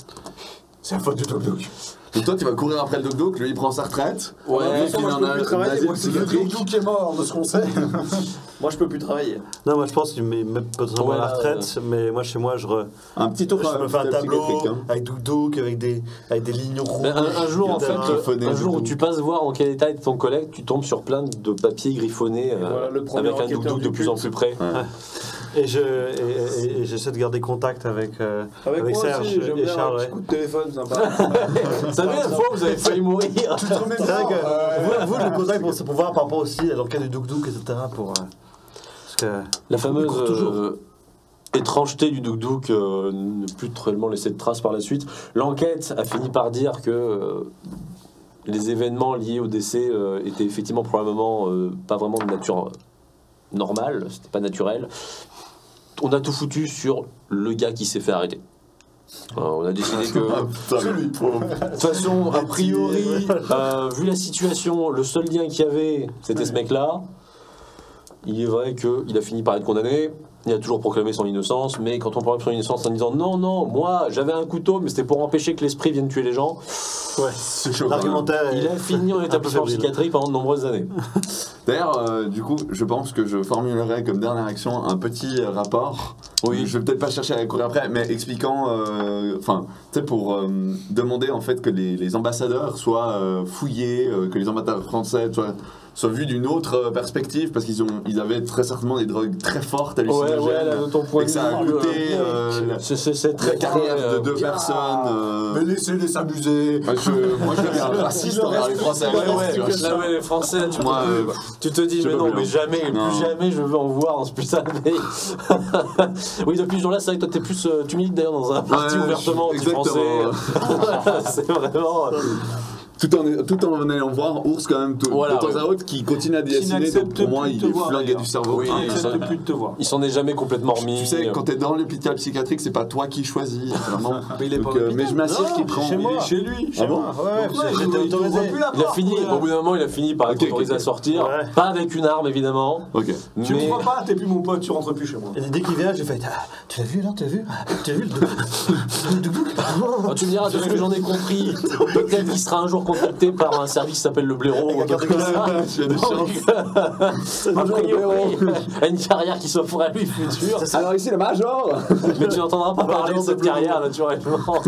C'est la faute du Douk-Douk. Donc toi, tu vas courir après le Douk-Douk, lui il prend sa retraite. Ouais, il en a travailler, asile moi, C'est le psychiatrique. Douk-Douk qui est mort, de ce qu'on sait. Moi, je peux plus travailler. Non, moi je pense qu'il met potentiellement à la retraite, mais moi chez moi je Un petit tour me fais un tableau psychiatrique, hein. avec Douk-Douk, avec des lignes rouges. Mais un jour, en fait, griffonné, un jour où du tu passes voir en quel état est ton collègue, tu tombes sur plein de papiers griffonnés voilà, le premier avec un enquêteur Douk-Douk du de plus en culte. plus près. Et j'essaie de garder contact avec Avec moi Serge aussi, j'aime et bien Charles. un petit coup de téléphone, sympa. Vous savez, la fois où vous avez failli mourir. C'est vrai que vous, je me contacte pour voir par rapport aussi à l'enquête du Douk-Douk, etc. Parce que La fameuse court toujours. étrangeté du Douk-Douk ne plus réellement laisser de traces par la suite. L'enquête a fini par dire que les événements liés au décès étaient effectivement probablement pas vraiment de nature normale, c'était pas naturel. On a tout foutu sur le gars qui s'est fait arrêter. On a décidé que, de toute façon, a priori, vu la situation, le seul lien qu'il y avait, c'était ce mec-là. Il est vrai qu'il a fini par être condamné. Il a toujours proclamé son innocence, mais quand on proclame son innocence en disant non, moi j'avais un couteau, mais c'était pour empêcher que l'esprit vienne tuer les gens, C'est chaud. l'argumentaire il a fini en établissement psychiatrique pendant de nombreuses années. D'ailleurs, du coup, je pense que je formulerai comme dernière action un petit rapport. Oui. Je vais peut-être pas chercher à courir après, mais expliquant, enfin, tu sais, pour demander en fait que les ambassadeurs soient fouillés, que les ambassadeurs français soient vus d'une autre perspective, parce qu'ils avaient très certainement des drogues très fortes, hallucinogènes, Ouais, là, de ton point et que de ça a vue, coûté c'est la très carrière de deux bien. personnes. Mais laissez-les s'amuser. Moi, je deviens raciste envers les Français. Là, les Français, tu te dis, je mais peux non, plus, mais jamais, non. plus jamais je veux en voir dans ce putain de pays. Oui, depuis ce jour-là, c'est vrai que toi, t'es plus. Tu milites d'ailleurs dans un parti ouvertement anti-français. C'est vraiment. Tout en allant voir Ours quand même de temps à autre qui continue à dessiner, donc pour moi il est flingué du cerveau. Oui, Il n'accepte plus de te voir. Il s'en est jamais complètement remis. Tu sais, quand t'es dans l'hôpital psychiatrique, c'est pas toi qui choisis, vraiment. Mais il est pas Donc, mais je m'assure qu'il prend. chez moi. Il est chez lui. Ah bon j'étais autorisé. Il a fini, au bout d'un moment, il a fini par être Ok, autorisé ok. à sortir. Ouais. Pas avec une arme, évidemment. Ok. Tu me Mais crois pas, t'es plus mon pote, tu rentres plus chez moi. Et dès qu'il vient, j'ai fait tu l'as vu là, tu l'as vu le Douk-Douk tu me diras, de ce que j'en ai compris, peut-être qu'il sera un jour toujours contacté par un service qui s'appelle le blaireau ou un truc comme ça. Il y a des chances. A priori, a une carrière qui soit pour lui future. Alors ici, le Major. Mais tu n'entendras pas parler de cette carrière naturellement.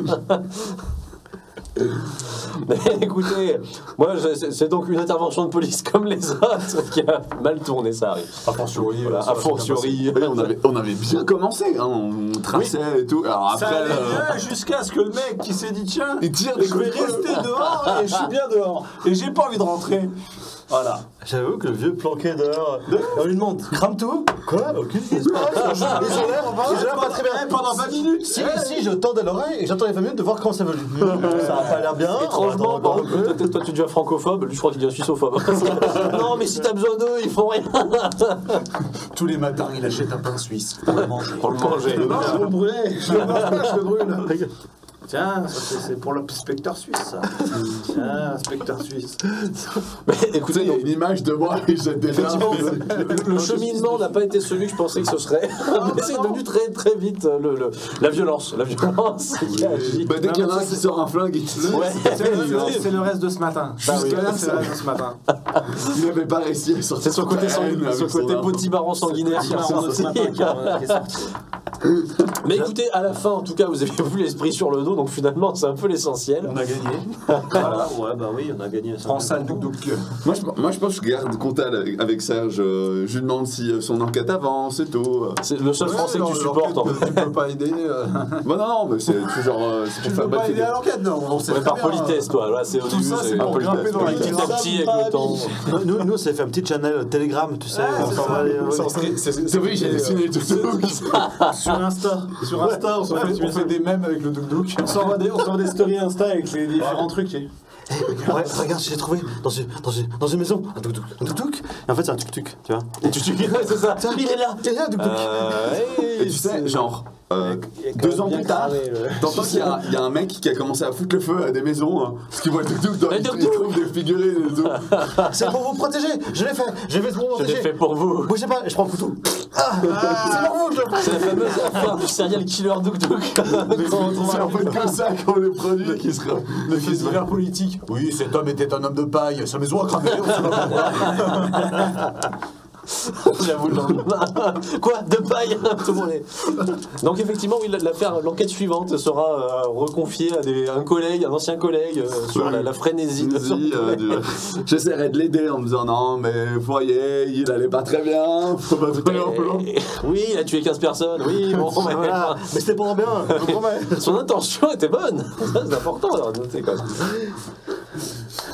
Mais écoutez, moi c'est donc une intervention de police comme les autres qui a mal tourné, ça arrive. A fortiori, Voilà, a fortiori. Oui, on avait bien commencé, hein, on traçait et tout. Alors Ça après, allait bien jusqu'à ce que le mec qui s'est dit tiens, il tire des je coups vais de feu. rester dehors et je suis bien dehors et j'ai pas envie de rentrer. Voilà. J'avoue que le vieux planqué dehors, on lui demande crame tout. Quoi? Aucune qui se passe. Ils ont l'air pas très bien. Pendant 20 minutes. Si je tends de l'oreille et j'attends les 20 minutes de voir comment ça évolue. Ça a pas l'air bien. Étrangement, par contre, toi tu deviens francophobe, lui je crois qu'il devient suissophobe. Non, mais si t'as besoin d'eux, ils font rien. Tous les matins, il achète un pain suisse pour le manger. Pour le manger. Je le brûlais, je le mange pas, je le brûle. Tiens, ça, c'est pour l'inspecteur suisse, ça. Tiens, inspecteur suisse. Mais Tu sais, écoutez, il y a donc, une image de moi et jette des larmes. le cheminement n'a pas été celui que je pensais que ce serait. Mais c'est devenu très très vite la violence qui agit. Bah, dès qu'il y en a un qui sort un flingue, il tire. Ouais. C'est le reste de ce matin. Bah oui. Jusque-là, c'est le reste de ce matin. Il n'avait pas réussi à sortir. C'est son côté, avec son côté arme. potimarron sanguinaire qui ressort aussi. Mais écoutez, à la fin, en tout cas, vous avez vu l'esprit sur le dos, donc finalement, c'est un peu l'essentiel. On a gagné. Voilà, ouais, bah oui, on a gagné. Prends ça, le douk. Moi, je pense que je garde contact avec Serge. Je lui demande si son enquête avance et tout. C'est le seul français que tu supportes, en fait. Tu peux pas aider. Bah non, mais c'est toujours. C'est Tu pour faire peux pas battre aider à l'enquête, non. On sait Ouais, très par bien. politesse, toi. Là, c'est au Tout début, ça, c'est un pour peu grimper dans la petit carte. à petit avec le temps. Nous, c'est fait un petit channel Telegram, tu sais. on s'en va aller- C'est vrai, j'ai dessiné le tuk-tuk. Sur Insta. Sur Insta, on fait des mèmes avec le douk. On s'envoie des stories Insta avec les différents trucs. Ouais, regarde, j'ai trouvé dans une maison un tuk-tuk. Et en fait, c'est un tuk-tuk, tu vois. Et tu c'est ça. Il est là. Il y a un tuk-tuk. Et tu sais, genre, 2 ans plus tard, t'entends qu'il y a un mec qui a commencé à foutre le feu à des maisons, hein, parce qu'il voit le tuk-tuk, Le il tuk-tuk. trouve des figurines et tout. C'est pour vous protéger. Je l'ai fait pour vous Je l'ai protéger. fait pour vous. Bougez pas, je prends le couteau. C'est pour vous que je le prends. C'est la fameuse affaire du serial killer Duk Duk. C'est en fait que ça qu'on les produit qui sera. Le fils divers politique. Oui, cet homme était un homme de paille. Sa maison a cramé. On sait pas pourquoi. J'avoue, le lendemain. Quoi? De paille? Tout le monde est. Donc, effectivement, oui, l'enquête suivante sera reconfiée à un collègue, un ancien collègue, sur la frénésie de son J'essaierai de l'aider en me disant non, mais vous voyez, il allait pas très bien. Faut pas faire en plan. Oui, il a tué 15 personnes. Oui, bon, mais Voilà. Mais c'était pendant bien, je vous promets. son intention était bonne. Ça, c'est important à noter quand même.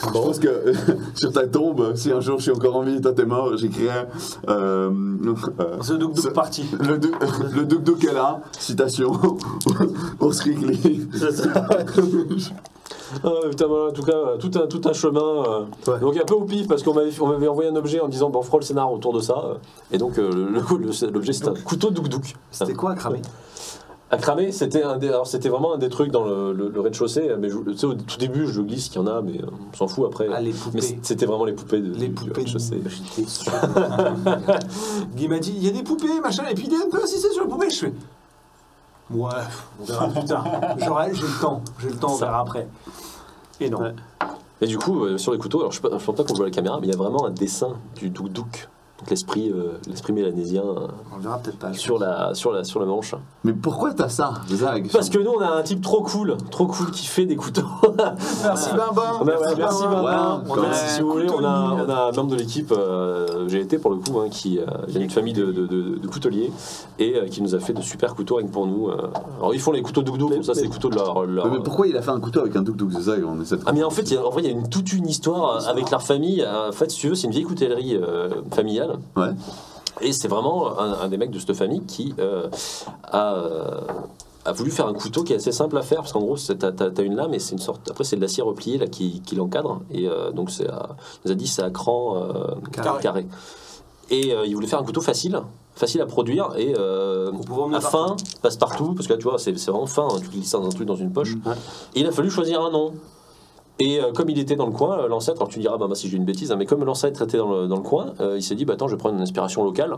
Je pense que sur ta tombe, si un jour je suis encore en vie et toi t'es mort, j'écrirai The Duk Duk Party. le Duk Duk est là, citation, pour Strictly. Putain, voilà, en tout cas, tout un chemin. Ouais. Donc un peu au pif parce qu'on m'avait envoyé un objet en disant bon, on fera le scénar autour de ça. Et donc l'objet c'était un couteau Duk Duk. C'était quoi à cramer? À cramer, c'était vraiment un des trucs dans le rez-de-chaussée. Mais tu sais, au tout début, je glisse qu'il y en a, mais on s'en fout après. Ah, les poupées. Mais c'était vraiment les poupées Les du poupées rez-de-chaussée. J'étais sûr. Guy m'a dit il y a des poupées, machin, et puis il a insisté sur les poupées. Je fais. Ouais, on verra plus tard. J'ai le temps, on Ça. verra après. Et non. Ouais. Et du coup, sur les couteaux, alors je pense pas qu'on voit la caméra, mais il y a vraiment un dessin du Duk Duk. Donc l'esprit mélanésien On le verra peut-être pas. sur la manche. Mais pourquoi t'as ça, Zag? Parce que nous on a un type trop cool qui fait des couteaux. Merci Bambin. Merci Bambin. Ouais, Si vous voulez, on a un membre de l'équipe, j'ai été pour le coup, hein, qui vient d'une famille de couteliers et qui nous a fait de super couteaux rien que pour nous. Alors ils font les couteaux Duk Duk, comme ça c'est les couteaux de leur... Mais pourquoi il a fait un couteau avec un Duk Duk, Zag? On essaie de... Ah mais en fait, il y a toute une histoire avec leur famille. En fait, si tu veux, c'est une vieille coutellerie familiale. Ouais. Et c'est vraiment un des mecs de cette famille qui a voulu faire un couteau qui est assez simple à faire parce qu'en gros t'as une lame et c'est une sorte, après c'est de l'acier replié là qui l'encadre et donc il nous a dit c'est à cran carré. Et il voulait faire un couteau facile à produire et emmener à fin, passe partout parce que là tu vois c'est vraiment fin, hein, tu glisses un truc dans une poche. Et il a fallu choisir un nom. Et comme il était dans le coin, l'ancêtre, alors tu diras bah, si j'ai une bêtise, hein, mais comme l'ancêtre était dans le coin, il s'est dit bah, attends, je vais prendre une inspiration locale.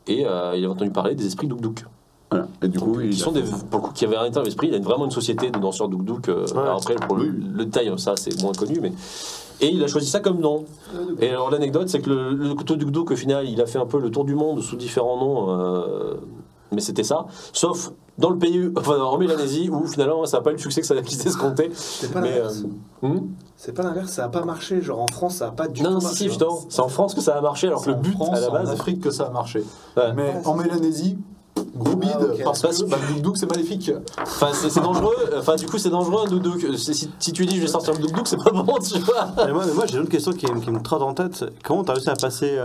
Et il a entendu parler des esprits Duk Duk. Voilà. Et du coup, qui sont pour le coup, qui avaient un état d'esprit. Il y a vraiment une société de danseurs Douk. Alors après, pour le détail, ça c'est moins connu, mais. Et il a choisi ça comme nom. Et alors l'anecdote, c'est que le couteau Douk, au final, il a fait un peu le tour du monde sous différents noms, mais c'était ça. Sauf dans le pays, enfin en Mélanésie, où finalement ça n'a pas eu le succès qui s'escomptait. C'est pas l'inverse. C'est pas l'inverse, ça a pas marché. Genre en France, ça a pas du tout marché. Non, si, justement. C'est en France que ça a marché, alors que le but à la base. C'est en Afrique que ça a marché. Ouais. Mais en Mélanésie, gros bide, parce que Douk c'est maléfique. Enfin, c'est dangereux. Enfin, du coup, c'est dangereux un Douk. Si tu dis je vais sortir le Douk, c'est pas bon, tu vois. Mais moi j'ai une autre question qui me trotte en tête. Comment t'as réussi à passer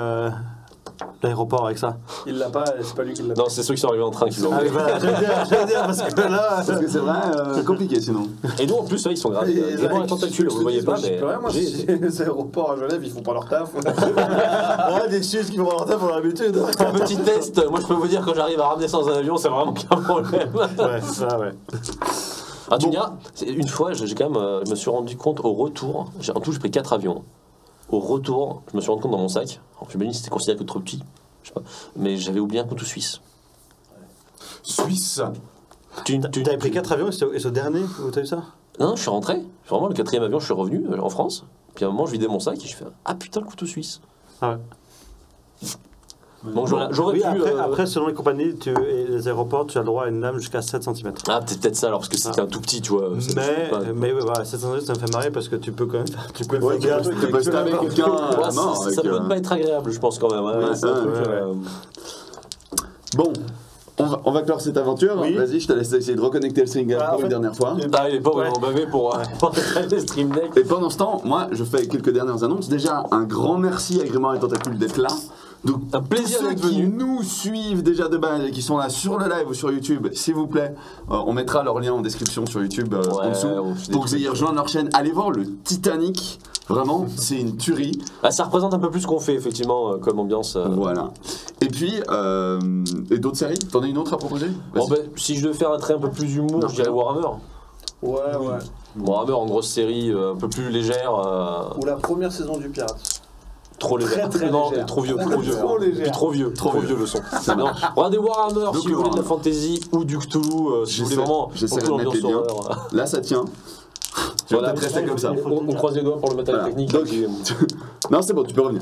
l'aéroport avec ça? Il l'a pas, c'est pas lui qui l'a. Non, c'est ceux qui sont arrivés en train qui l'ont. Ah oui, voilà, j'allais dire parce que là. Parce que c'est vrai, compliqué sinon. Et nous, en plus, ils sont gravés. Ils ont un tentacule, vous voyez pas, mais. Moi, les aéroports à Genève, ils font pas leur taf. Ah, des Suisses qui vont leur taf pour l'habitude. Un petit test, moi je peux vous dire, quand j'arrive à ramener sans un avion, c'est vraiment qu'un problème. Ouais, ça, ouais. En tout cas, une fois, j'ai quand même, je me suis rendu compte au retour, en tout, j'ai pris 4 avions. Au retour, je me suis rendu compte dans mon sac, alors, je me dis que c'était considéré que trop petit, je sais pas, mais j'avais oublié un couteau suisse. Suisse. T'avais pris 4 avions et c'est au dernier où t'as eu ça? Non, je suis rentré, vraiment le 4e avion, je suis revenu en France, puis à un moment, je vidais mon sac et je fais ah putain, le couteau suisse. Ah ouais. Donc j'aurais oui, pu. Après, selon les compagnies et les aéroports, tu as le droit à une lame jusqu'à 7 cm. Ah, peut-être ça alors, parce que c'était un tout petit, tu vois. Mais ouais, voilà, 7 cm, ça me fait marrer parce que tu peux quand même. Tu peux Ouais, tu peux stabber quelqu'un à mort. Ça peut pas être agréable, je pense quand même. Bon. On va clore cette aventure. Oui. Vas-y, je te laisse essayer de reconnecter le string pour une dernière fois. Ah, il est pas vraiment bavé pour les stream deck. Et pendant ce temps, moi, je fais quelques dernières annonces. Déjà, un grand merci à Gréement et Tentacule d'être là. Donc, un plaisir ceux d'être qui venu. nous suivent déjà de base et qui sont là sur le live ou sur YouTube, s'il vous plaît, on mettra leur lien en description sur YouTube en dessous pour que vous ayez rejoint leur chaîne. Allez voir le Titanic. Vraiment, c'est une tuerie. Ah, ça représente un peu plus ce qu'on fait, effectivement, comme ambiance. Voilà. Et puis, et d'autres séries? T'en as une autre à proposer? Bon, ben, si je devais faire un trait un peu plus humour, je dirais Warhammer. Ouais. Warhammer en grosse série, un peu plus légère. Ou la première saison du Pirate. Trop légère. Très Non, légère. trop vieux. Trop légère. Puis trop vieux le son. Non, regardez Warhammer si vous voulez de la fantasy ou du Cthulhu, si vous voulez vraiment j'essaie de beaucoup mettre les liens. horreur. Là, ça tient. Je vais Voilà, peut-être rester comme ça. On croise les doigts pour le matériel Voilà. technique. Donc, non, c'est bon, tu peux revenir.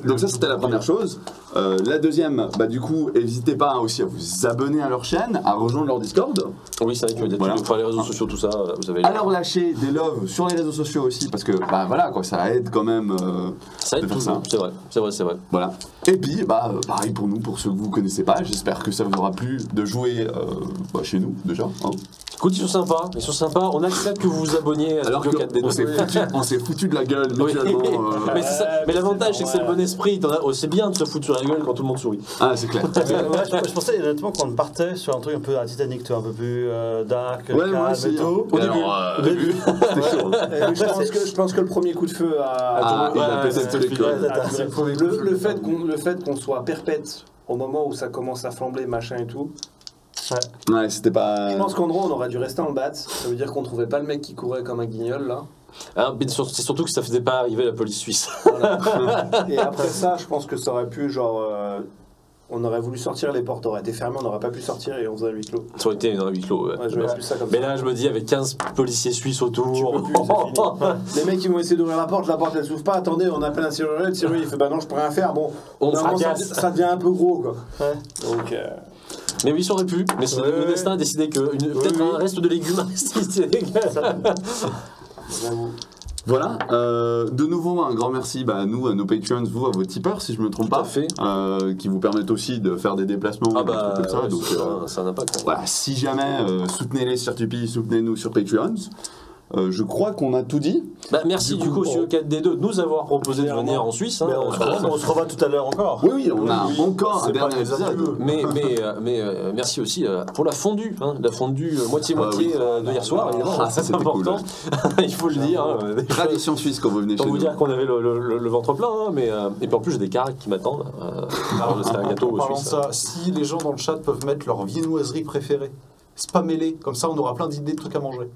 Donc ça, c'était la première chose. La deuxième, bah du coup, n'hésitez pas aussi à vous abonner à leur chaîne, à rejoindre leur Discord. Oui, c'est vrai que Voilà. enfin, les réseaux sociaux, tout ça, vous avez. À leur lâcher des loves sur les réseaux sociaux aussi, parce que bah voilà, quoi, ça aide quand même. Ça aide de faire toujours, c'est vrai. Voilà. Et puis, bah pareil pour nous, pour ceux que vous connaissez pas, j'espère que ça vous aura plu de jouer chez nous déjà. Hein. Écoute, ils sont sympas. On accepte que vous vous abonniez à Alors Studio 4D2. on s'est foutu de la gueule mutuellement. Mais, c'est ça. Mais l'avantage, c'est que c'est le bon esprit. C'est bien de se foutre sur la gueule quand tout le monde sourit. Ah, c'est clair. Je pensais honnêtement qu'on partait sur un truc un peu un Titanic, tu vois, un peu plus dark, Ouais, moi calme aussi, et tout. Au début, c'était chaud. Je pense que le premier coup de feu a. Il a peut-être les codes. Le fait qu'on soit perpète au moment où ça commence à flamber, machin et tout. Ouais, c'était pas. Je pense qu'en gros, on aurait dû rester en bat. Ça veut dire qu'on trouvait pas le mec qui courait comme un guignol là. Hein, mais c'est surtout que ça faisait pas arriver la police suisse. Voilà. Et après ça, je pense que ça aurait pu, genre. On aurait voulu sortir, les portes auraient été fermées, on n'aurait pas pu sortir et on faisait à huis clos. Ça aurait été un huis clos. Ouais. Ouais, j'aurais plus ça comme Mais ça. là, je me dis, avec 15 policiers suisses autour. Tu peux plus, c'est fini. Les mecs, ils vont essayer d'ouvrir la porte elle s'ouvre pas. Attendez, on appelle un serrurier. Le serrurier, il fait bah non, je peux rien faire. Bon, On vraiment, fracasse. ça devient un peu gros quoi. Ouais. Donc. Mais oui, ça aurait pu. Mais le destin a décidé que peut-être un reste de légumes à rester ici. Voilà, de nouveau un grand merci à nous, à nos Patreons, vous, à vos tipeurs si je me trompe Tout pas, à fait. qui vous permettent aussi de faire des déplacements, Ah des bah, trucs comme ça. Donc, c'est un impact. voilà, si jamais soutenez-les sur Tipeee, soutenez-nous sur Patreons. Je crois qu'on a tout dit. Bah, merci du coup au bon. CE4D2 de nous avoir proposé de venir en Suisse. Hein, Mais on se revoit tout à l'heure encore. Oui, on a encore un C'est pas dernier des épisode. adieux. Mais merci aussi pour la fondue. Hein, la fondue moitié-moitié de hier soir, évidemment. Ah, ça, c'est c'était important. Il faut le dire. Hein, Tradition suisse quand vous venez pour chez vous nous. dire qu'on avait le ventre plein. Hein, et puis en plus, j'ai des caracs qui m'attendent. C'est un gâteau En parlant de suisse. ça, si les gens dans le chat peuvent mettre leur viennoiserie préférée, spammez-les, comme ça on aura plein d'idées de trucs à manger.